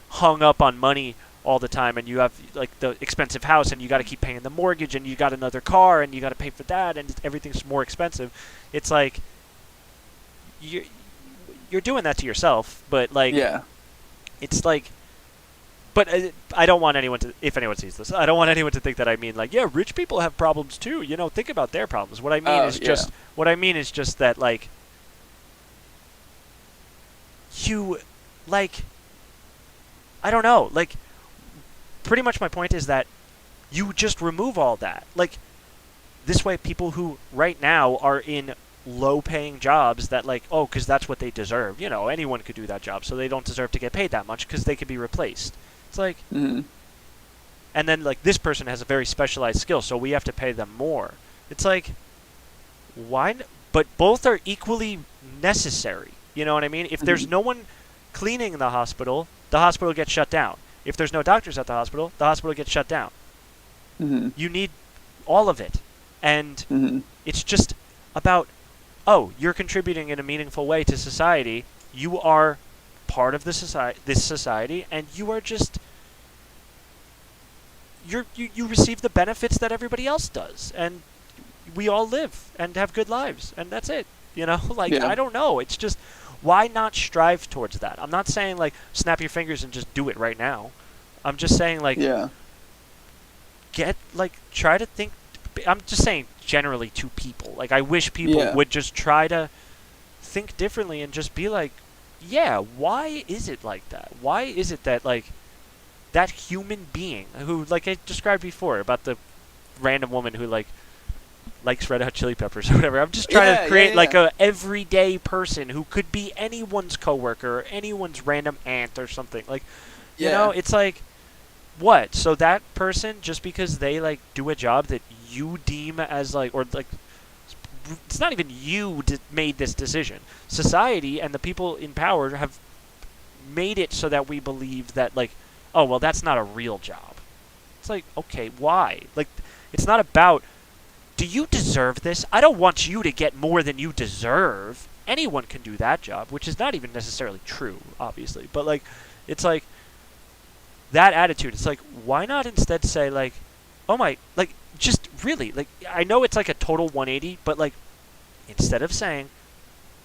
hung up on money all the time and you have like the expensive house and you got to keep paying the mortgage and you got another car and you got to pay for that and everything's more expensive, it's like you're doing that to yourself, but like Yeah. it's like, but I don't want anyone to, if anyone sees this, I don't want anyone to think that I mean like, yeah, rich people have problems too. You know, think about their problems. What I mean Oh, is yeah. just, what I mean is just that like, you, like, I don't know, like, pretty much my point is that you just remove all that. Like, this way people who right now are in low-paying jobs that like, oh, because that's what they deserve. You know, anyone could do that job, so they don't deserve to get paid that much because they could be replaced. It's like, Hmm. and then like this person has a very specialized skill, so we have to pay them more. It's like, why? But both are equally necessary. You know what I mean? If there's Hmm. no one cleaning the hospital gets shut down. If there's no doctors at the hospital gets shut down. Hmm. You need all of it, and Hmm. it's just about, oh, you're contributing in a meaningful way to society. You are part of this society, and you are just you receive the benefits that everybody else does, and we all live and have good lives, and that's it. You know, like Yeah. I don't know. It's just, why not strive towards that? I'm not saying like snap your fingers and just do it right now. I'm just saying like Yeah. try to think. I'm just saying generally to people. Like I wish people Yeah. would just try to think differently and just be like, yeah, why is it like that? Why is it that like that human being who, like I described before about the random woman who like likes Red Hot Chili Peppers or whatever. I'm just trying Yeah, to yeah, create like yeah. a everyday person who could be anyone's coworker or anyone's random aunt or something. Like, you know, Yeah. it's like, what? So that person, just because they like do a job that you deem as like, or like, it's not even you made this decision. Society and the people in power have made it so that we believe that like, oh well, that's not a real job. It's like, okay, why? Like, it's not about, do you deserve this? I don't want you to get more than you deserve. Anyone can do that job, which is not even necessarily true, obviously. But like, it's like that attitude. It's like, why not instead say like, oh my, like, just really, like, I know it's like a total 180, but like, instead of saying,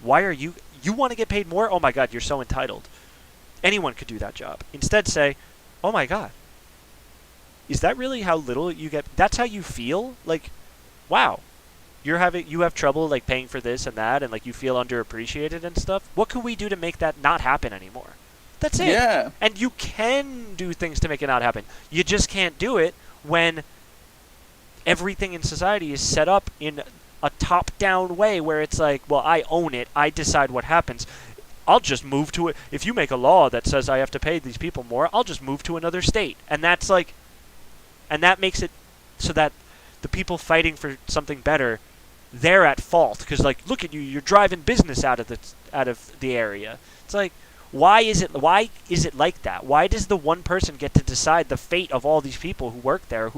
why are you want to get paid more? Oh my God, you're so entitled. Anyone could do that job. Instead say, oh my God, is that really how little you get? That's how you feel? Like, wow, you have trouble like paying for this and that, and like you feel underappreciated and stuff. What can we do to make that not happen anymore? That's it. Yeah. And you can do things to make it not happen. You just can't do it when everything in society is set up in a top-down way where it's like, well, I own it. I decide what happens. I'll just move to it. If you make a law that says I have to pay these people more, I'll just move to another state. And that's like, and that makes it so that the people fighting for something better, they're at fault because like, look at you, you're driving business out of the area. It's like, why is it like that? Why does the one person get to decide the fate of all these people who work there,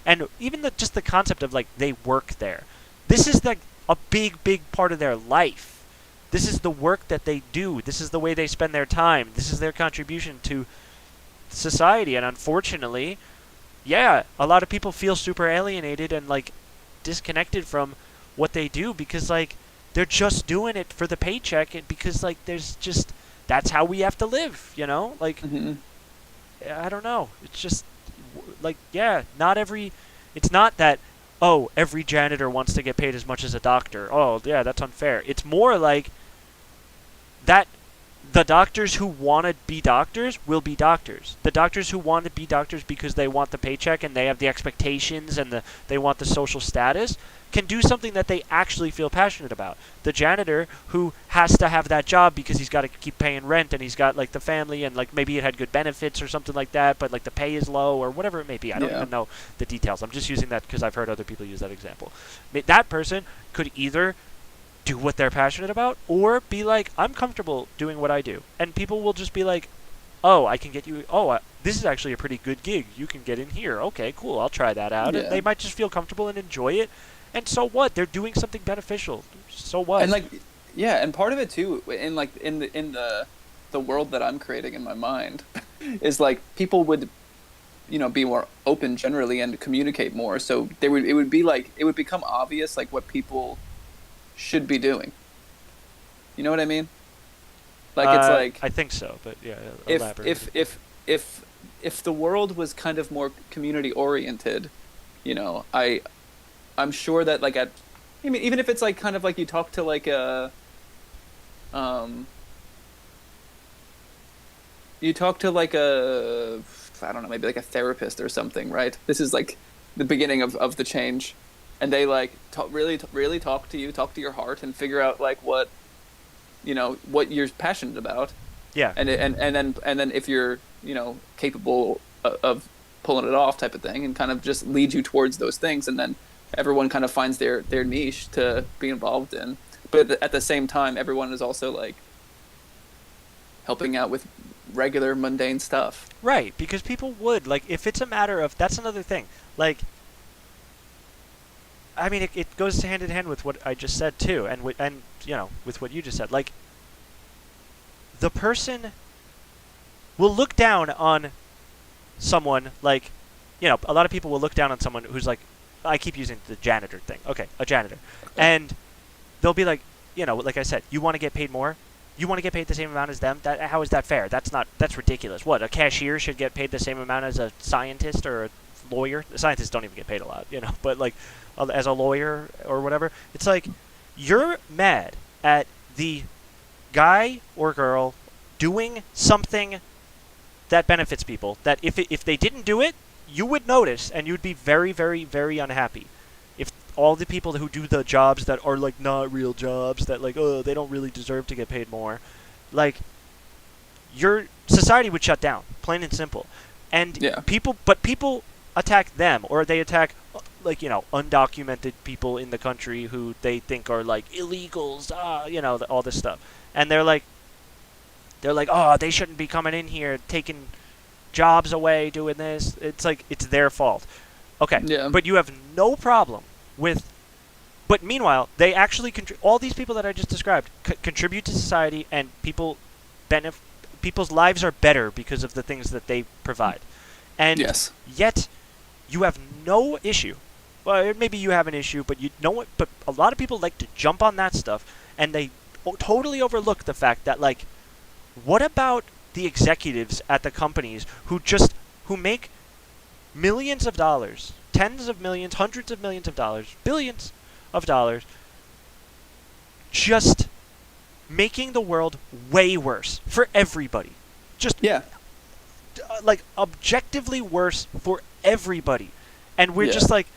and even just the concept of like they work there. This is like a big part of their life. This is the work that they do. This is the way they spend their time. This is their contribution to society, and unfortunately, yeah, a lot of people feel super alienated and like disconnected from what they do because like they're just doing it for the paycheck and because like there's just that's how we have to live, you know? Like Hmm. I don't know. It's just like yeah, not every it's not that oh, every janitor wants to get paid as much as a doctor. Oh, yeah, that's unfair. It's more like that the doctors who want to be doctors will be doctors. The doctors who want to be doctors because they want the paycheck and they have the expectations and they want the social status can do something that they actually feel passionate about. The janitor who has to have that job because he's got to keep paying rent and he's got like the family and like maybe it had good benefits or something like that, but like the pay is low or whatever it may be. I don't even know the details. I'm just using that because I've heard other people use that example. That person could either do what they're passionate about or be like, I'm comfortable doing what I do. And people will just be like, oh, I can get you, this is actually a pretty good gig. You can get in here. Okay, cool. I'll try that out. Yeah. And they might just feel comfortable and enjoy it. And so what? They're doing something beneficial. So what? And like, yeah, and part of it too, in like in the world that I'm creating in my mind, is like people would, be more open generally and communicate more. So it would become obvious like what people should be doing. You know what I mean? Like it's like I think so, but yeah, if elaborate. if the world was kind of more community oriented, I'm sure that like even if it's like kind of like you talk to like a I don't know, maybe like a therapist or something, right? This is like the beginning of the change, and they like really talk to you, talk to your heart, and figure out like what you're passionate about. Yeah. And then if you're capable of pulling it off, type of thing, and kind of just lead you towards those things, and then everyone kind of finds their niche to be involved in. But at the same time, everyone is also like helping out with regular mundane stuff. Right, because people would like if it's a matter of that's another thing. Like I mean it goes hand in hand with what I just said too and with what you just said. Like the person will look down on someone like a lot of people will look down on someone who's like I keep using the janitor thing. Okay, a janitor. Okay. And they'll be like, like I said, you want to get paid more? You want to get paid the same amount as them? How is that fair? That's ridiculous. What, a cashier should get paid the same amount as a scientist or a lawyer? The scientists don't even get paid a lot, but like as a lawyer or whatever. It's like you're mad at the guy or girl doing something that benefits people, that if they didn't do it, you would notice and you'd be very, very, very unhappy. If all the people who do the jobs that are like not real jobs, that like, oh, they don't really deserve to get paid more, like your society would shut down, plain and simple. And people attack them, or they attack like undocumented people in the country who they think are like illegals, all this stuff. And they're like, oh, they shouldn't be coming in here taking jobs away, doing this. It's like it's their fault. Okay, but you have no problem with. But meanwhile, they actually all these people that I just described contribute to society, and people's lives are better because of the things that they provide. And yet, you have no issue. Well, maybe you have an issue, but But a lot of people like to jump on that stuff, and they totally overlook the fact that like, what about the executives at the companies who make millions of dollars, tens of millions, hundreds of millions of dollars, billions of dollars, just making the world way worse for everybody. Just like objectively worse for everybody. And we're just like,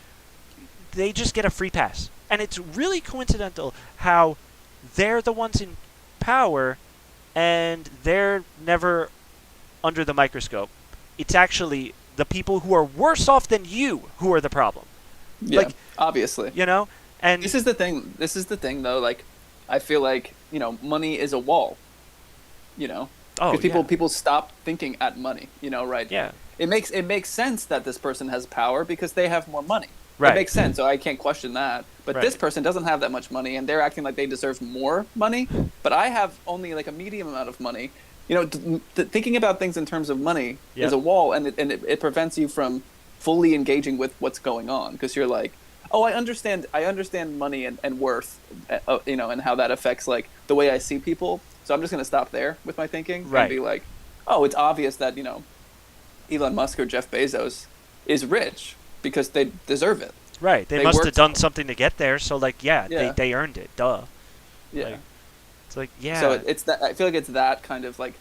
they just get a free pass. And it's really coincidental how they're the ones in power and they're never under the microscope. It's actually the people who are worse off than you who are the problem. Yeah, like, obviously. And this is the thing though, like I feel like, money is a wall. Because people stop thinking at money, right? Yeah. It makes sense that this person has power because they have more money. Right. It makes sense, so I can't question that. But this person doesn't have that much money, and they're acting like they deserve more money. But I have only like a medium amount of money. Thinking about things in terms of money is a wall, and it prevents you from fully engaging with what's going on because you're like, I understand. I understand money and worth, and how that affects like the way I see people. So I'm just gonna stop there with my thinking and Right. be like, oh, it's obvious that Elon Musk or Jeff Bezos is rich because they deserve it. Right. They They must have worked. done something to get there. So like, yeah, Yeah. they earned it. Duh. Yeah. Like, it's like, yeah. So it's that. I feel like it's that kind of like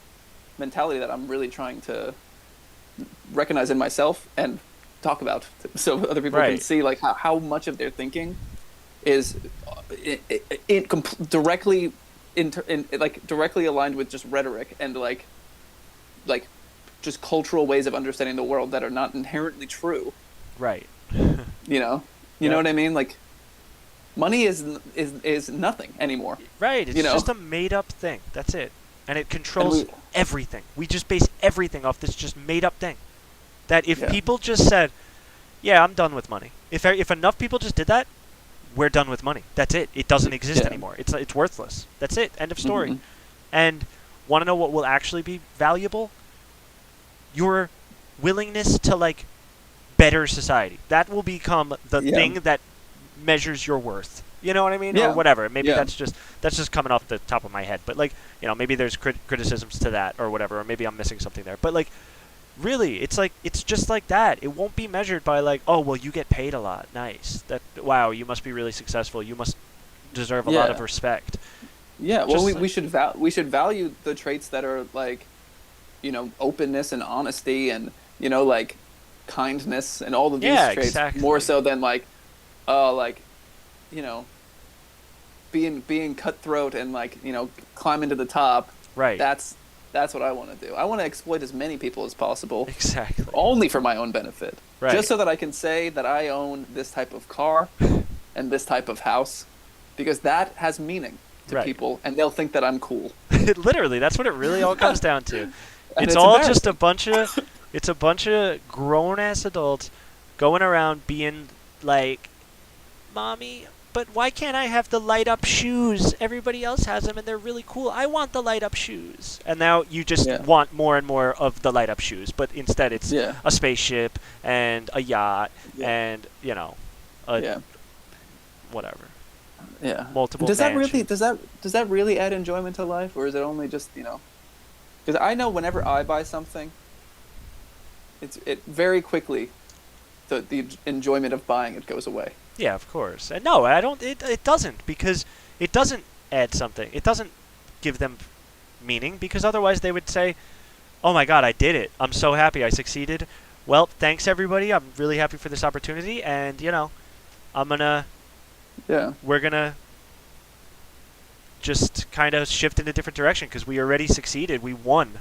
mentality that I'm really trying to recognize in myself and talk about, so other people can Right. see like how much of their thinking is directly directly aligned with just rhetoric and like just cultural ways of understanding the world that are not inherently true. Right. You know, you Yep. know what I mean? Like, money is nothing anymore. Right. It's You know? just a made up thing. That's it. And it controls And everything. We just base everything off this just made up thing. That if Yeah. people just said, yeah, I'm done with money. If enough people just did that, we're done with money. That's it. It doesn't exist Yeah. anymore. It's worthless. That's it. End of story. Mhm. And want to know what will actually be valuable? Your willingness to like better society. That will become the Yeah. thing that measures your worth. You know what I mean? Yeah. Or whatever. Maybe Yeah. that's just coming off the top of my head. But like, maybe there's criticisms to that or whatever, or maybe I'm missing something there. But like, really, it's just like that. It won't be measured by like, oh, well, you get paid a lot. Nice. Wow, you must be really successful. You must deserve a lot of Yeah. respect. Yeah, well, Just we, like- we should we should value the traits that are like, openness and honesty and like kindness and all of these Yeah, traits exactly. more so than like, like, you know, being cutthroat and like climb into the top. Right. That's what I want to do. I want to exploit as many people as possible, Exactly. only for my own benefit, Right. just so that I can say that I own this type of car and this type of house, because that has meaning to Right. people, and they'll think that I'm cool. Literally, that's what it really all comes down to. And It's it's all just embarrassing. it's a bunch of grown ass adults going around being like, "Mommy, but why can't I have the light up shoes? Everybody else has them and they're really cool. I want the light up shoes." And now you just Yeah. want more and more of the light up shoes, but instead it's Yeah. a spaceship and a yacht Yeah. and, a Yeah. whatever. Yeah. Multiple Does that really mansions. does that really add enjoyment to life, or is it only just Because I know whenever I buy something, it very quickly the enjoyment of buying it goes away. Yeah, of course. And no, I don't. It doesn't, because it doesn't add something. It doesn't give them meaning, because otherwise they would say, "Oh my God, I did it! I'm so happy, I succeeded. Well, thanks everybody. I'm really happy for this opportunity, and Yeah. we're gonna just kind of shift in a different direction because we already succeeded. We won."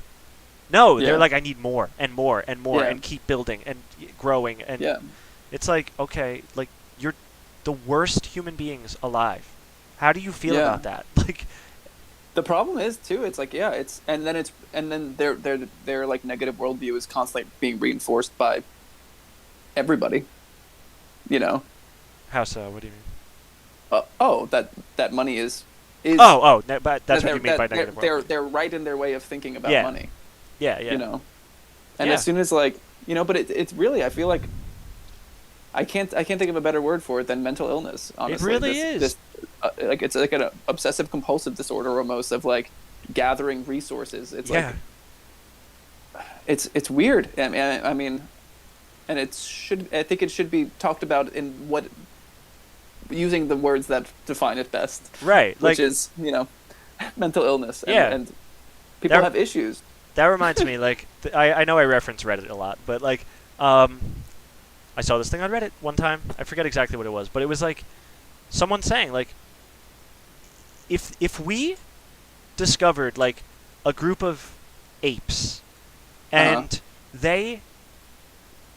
No, Yeah. they're like, "I need more and more and more Yeah. and keep building and growing." And Yeah. it's like, okay, like you're the worst human beings alive. How do you feel Yeah. about that? Like, The problem is too. It's like and then their like negative worldview is constantly being reinforced by everybody. how so? What do you mean? That money is. But that's what you mean by that negative they're worldview. they're right in their way of thinking about Yeah. money. Yeah, yeah. And Yeah. as soon as like but it's really, I feel like I can't think of a better word for it than mental illness. Honestly, really is. Like it's like an obsessive compulsive disorder almost of like gathering resources. It's Yeah. like it's weird. I mean, and I think it should be talked about in using the words that define it best, Right. which Like, is mental illness. And, Yeah. and people That- have issues. that reminds me, like, I know I reference Reddit a lot, but, like, I saw this thing on Reddit one time. I forget exactly what it was, but it was, like, someone saying, like, if we discovered, like, a group of apes, and they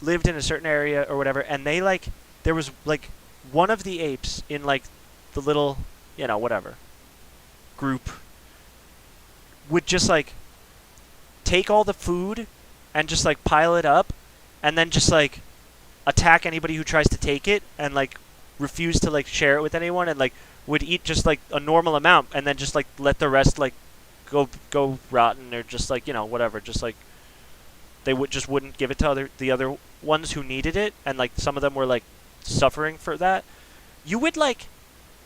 lived in a certain area or whatever, and they, like, there was, like, one of the apes in, like, the little, whatever, group would just, like, take all the food and just like pile it up and then just like attack anybody who tries to take it and like refuse to like share it with anyone and like would eat just like a normal amount and then just like let the rest like go rotten or just like whatever, just like they wouldn't give it to the other ones who needed it, and like some of them were like suffering for that. you would like,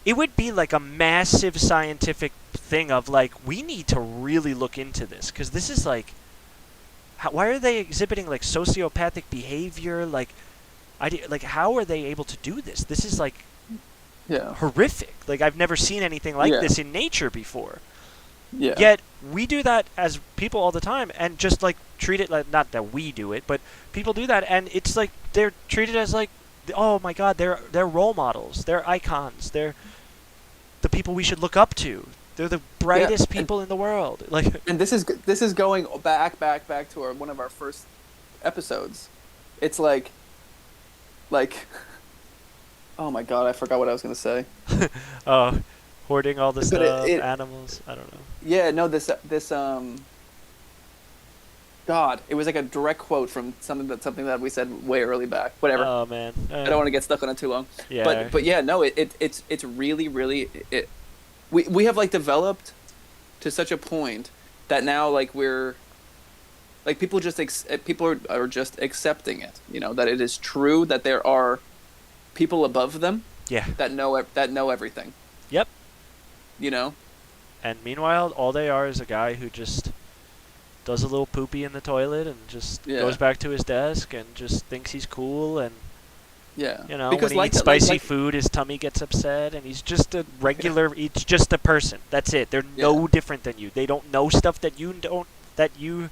it would be like a massive scientific thing of like, we need to really look into this because this is like, why are they exhibiting like sociopathic behavior? Like, like how are they able to do this? This is like Yeah. horrific. Like I've never seen anything like Yeah. this in nature before. Yeah. Yet we do that as people all the time, and just like treat it like, not that we do it, but people do that, and it's like they're treated as like, oh my God, they're role models, they're icons, they're the people we should look up to. They're the brightest people in the world. Like, And this is going back to one of our first episodes. It's like, oh my God, I forgot what I was gonna say. Hoarding all the But stuff, it- animals. I don't know. Yeah, no, this God, it was like a direct quote from something that we said way early back. Whatever. Oh man. I don't want to get stuck on it too long. Yeah. But yeah, no, it's really we have like developed to such a point that now like we're like people are just accepting it. You know, that it is true that there are people above them Yeah. that know everything. Yep. You know. And meanwhile, all they are is a guy who just does a little poopy in the toilet and just Yeah. goes back to his desk and just thinks he's cool, and Yeah. you know, Because when he eats that- spicy like- food, his tummy gets upset, and he's just a regular. He's just a person. That's it. They're Yeah. no different than you. They don't know stuff that you don't. That you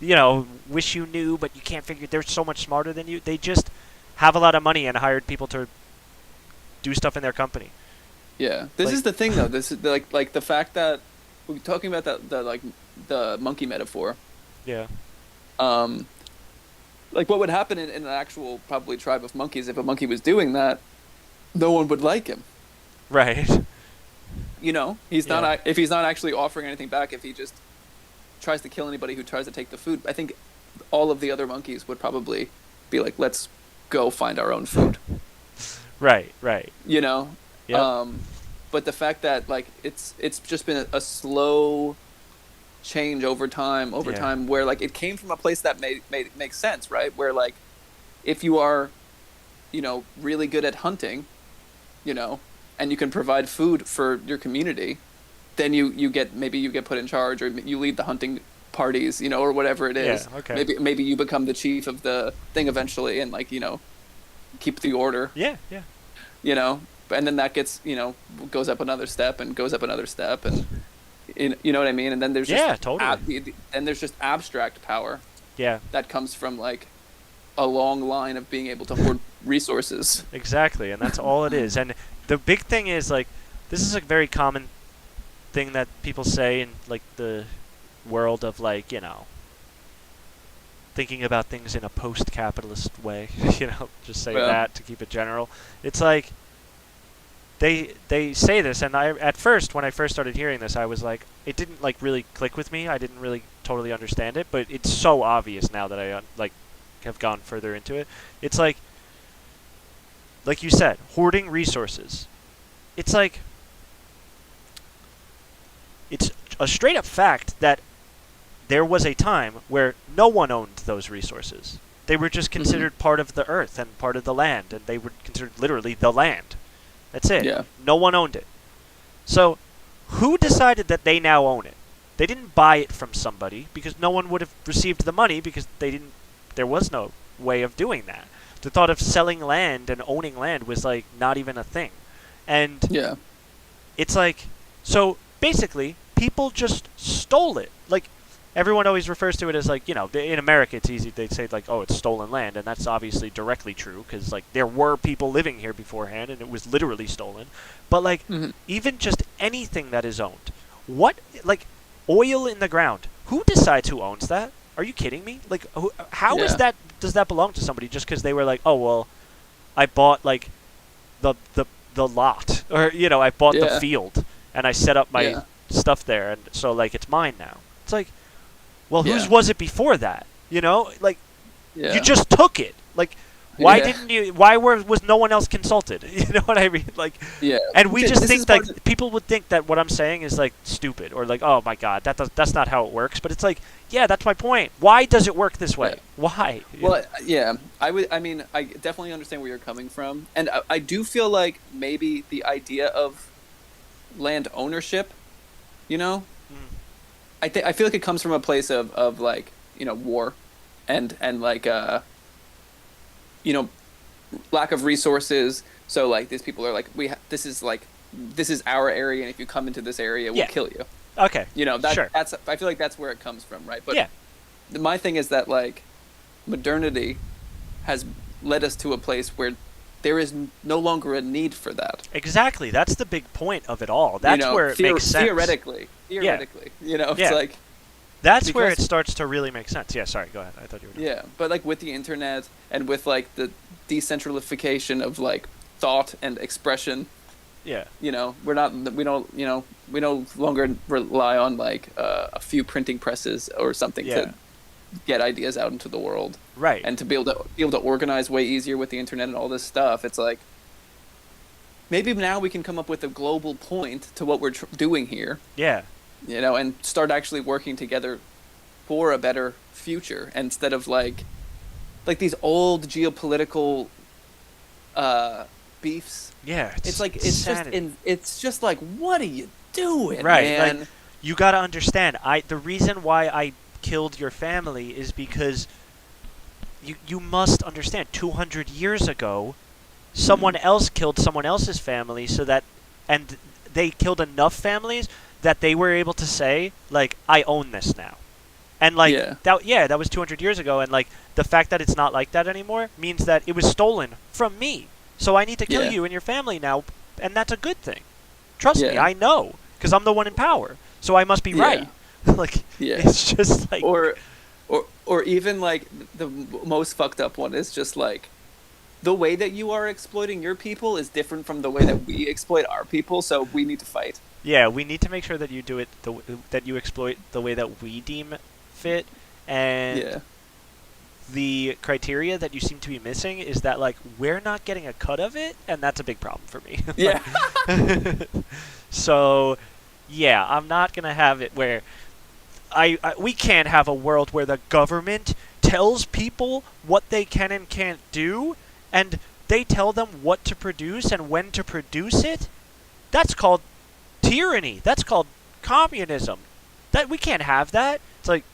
know, wish you knew, but you can't figure. They're so much smarter than you. They just have a lot of money and hired people to do stuff in their company. Yeah, this Like- is the thing though. This is like the fact that we're talking about the monkey metaphor. Yeah. Like what would happen in an actual probably tribe of monkeys if a monkey was doing that? No one would like him. Right. You know, he's Yeah. not if he's not actually offering anything back. If he just tries to kill anybody who tries to take the food, I think all of the other monkeys would probably be like, "Let's go find our own food." Right. Right. You know. Yep. But the fact that like it's just been a slow change over time Yeah. where like it came from a place that makes sense, right? Where like if you are, you know, really good at hunting, you know, and you can provide food for your community, then you get put in charge, or you lead the hunting parties, you know, or whatever it is. Yeah, okay. Maybe you become the chief of the thing eventually, and like, you know, keep the order. Yeah. Yeah. You know, and then that gets, you know, goes up another step and goes up another step, and you know what I mean. And then there's just Yeah, totally. and there's just abstract power Yeah. that comes from like a long line of being able to hoard resources. Exactly, and that's all it is. And the big thing is, like, this is a very common thing that people say in, like, the world of, like, you know, thinking about things in a post-capitalist way. You know, just say Yeah. that to keep it general. It's like, they say this, and at first, when I first started hearing this, I was like, it didn't, like, really click with me. I didn't really totally understand it, but it's so obvious now that I, like, have gone further into it. It's like you said, hoarding resources. It's like, it's a straight up fact that there was a time where no one owned those resources. They were just considered part of the earth and part of the land, and they were considered literally the land. That's it. Yeah. No one owned it. So, who decided that they now own it? They didn't buy it from somebody, because no one would have received the money, because there was no way of doing that. The thought of selling land and owning land was like not even a thing. And Yeah. it's like, so basically people just stole it. Like, everyone always refers to it as like, you know, in America it's easy, they say like, oh, it's stolen land, and that's obviously directly true, because like there were people living here beforehand and it was literally stolen. But like, even just anything that is owned, what, like oil in the ground, who decides who owns that? Are you kidding me? Like, how is Yeah. that? Does that belong to somebody just because they were like, oh well, I bought like the lot, or you know, I bought the Yeah. field and I set up my Yeah. stuff there, and so like it's mine now. It's like, well, whose Yeah. was it before that? You know, like Yeah. you just took it. Like, Why Yeah. didn't you? Why was no one else consulted? You know what I mean? Like, Yeah. and we just This think is part like people would think that what I'm saying is like stupid or like, oh my god, that's not how it works. But it's like, yeah, that's my point. Why does it work this way? Yeah. Why? Well, yeah, I mean, I definitely understand where you're coming from, and I do feel like maybe the idea of land ownership, you know, Mm. I feel like it comes from a place of like, you know, war, and like you know, lack of resources. So like these people are like, this is our area, and if you come into this area, we'll Yeah. kill you. Okay. You know, Sure. that's I feel like that's where it comes from, right? But Yeah. my thing is that like modernity has led us to a place where there is no longer a need for that. Exactly. That's the big point of it all. That's you know, where it makes sense. Theoretically, you know, it's Yeah. like That's where it because- starts to really make sense. Yeah. Sorry. Go ahead. I thought you were. Done. yeah, but like with the internet and with like the decentralization of like thought and expression, Yeah. you know, we no longer rely on like a few printing presses or something Yeah. to get ideas out into the world. Right. And to be able to organize way easier with the internet and all this stuff. It's like maybe now we can come up with a global point to what we're doing here, yeah. you know, and start actually working together for a better future instead of like these old geopolitical beefs. Yeah. It's like insanity. it's just like, what are you doing, Right, man? like, you got to understand. The reason why I killed your family is because you must understand. 200 years ago, someone else killed someone else's family, and they killed enough families that they were able to say like, I own this now. And like that was 200 years ago, and like the fact that it's not like that anymore means that it was stolen from me. So I need to kill you and your family now, and that's a good thing. Trust me, I know, because I'm the one in power. So I must be right. Like, it's just like or even like the most fucked up one is just like the way that you are exploiting your people is different from the way that we exploit our people, so we need to fight. Yeah, we need to make sure that you do it that you exploit the way that we deem fit, and the criteria that you seem to be missing is that like we're not getting a cut of it, and that's a big problem for me. Yeah. So, yeah, I'm not gonna have it where we can't have a world where the government tells people what they can and can't do, and they tell them what to produce and when to produce it. That's called tyranny. That's called communism. That we can't have that. It's like,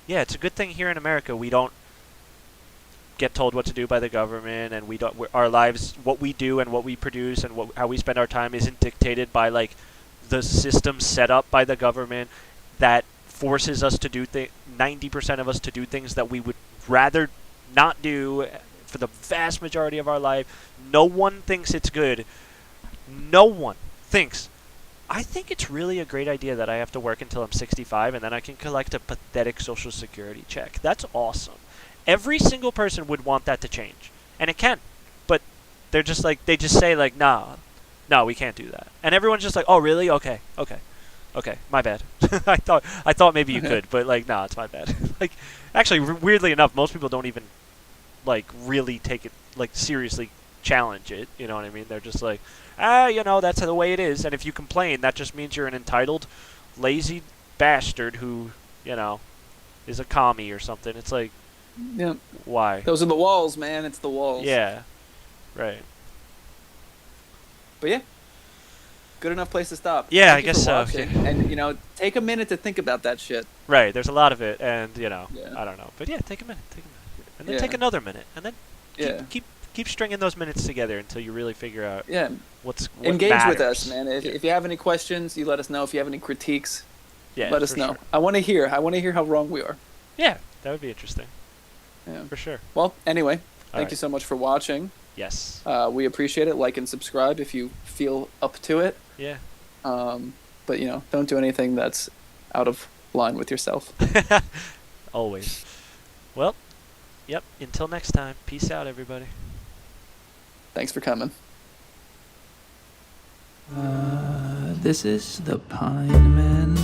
yeah, it's a good thing here in America we don't get told what to do by the government, and our lives, what we do and what we produce and how we spend our time isn't dictated by like the system set up by the government that forces us to do 90% of us to do things that we would rather not do for the vast majority of our life. No one thinks it's good. No one thinks, I think it's really a great idea that I have to work until I'm 65 and then I can collect a pathetic Social Security check. That's awesome. Every single person would want that to change. And it can. But they're just like, they just say like, no, we can't do that. And everyone's just like, oh, really? Okay, my bad. I thought maybe you could, but like, nah, it's my bad. Like, actually, weirdly enough, most people don't even like really take it like seriously challenge it. You know what I mean? They're just like, you know, that's the way it is. And if you complain, that just means you're an entitled, lazy bastard who, you know, is a commie or something. It's like, why? Those are the walls, man. It's the walls. Yeah, right. But yeah, good enough place to stop. Yeah, Thank I you guess for so. watching. And you know, take a minute to think about that shit. Right. There's a lot of it, and you know, Yeah. I don't know, but yeah, take a minute, and then take another minute, and then keep stringing those minutes together until you really figure out what engage matters. with us, man. If you have any questions, you let us know. If you have any critiques, let us know. Sure. I want to hear how wrong we are. Yeah, that would be interesting. Yeah, for sure. Well, anyway, thank right. you so much for watching. Yes. We appreciate it. Like and subscribe if you feel up to it. Yeah. But you know, don't do anything that's out of line with yourself. Always. Well, yep. Until next time. Peace out, everybody. Thanks for coming. This is the Pinemen.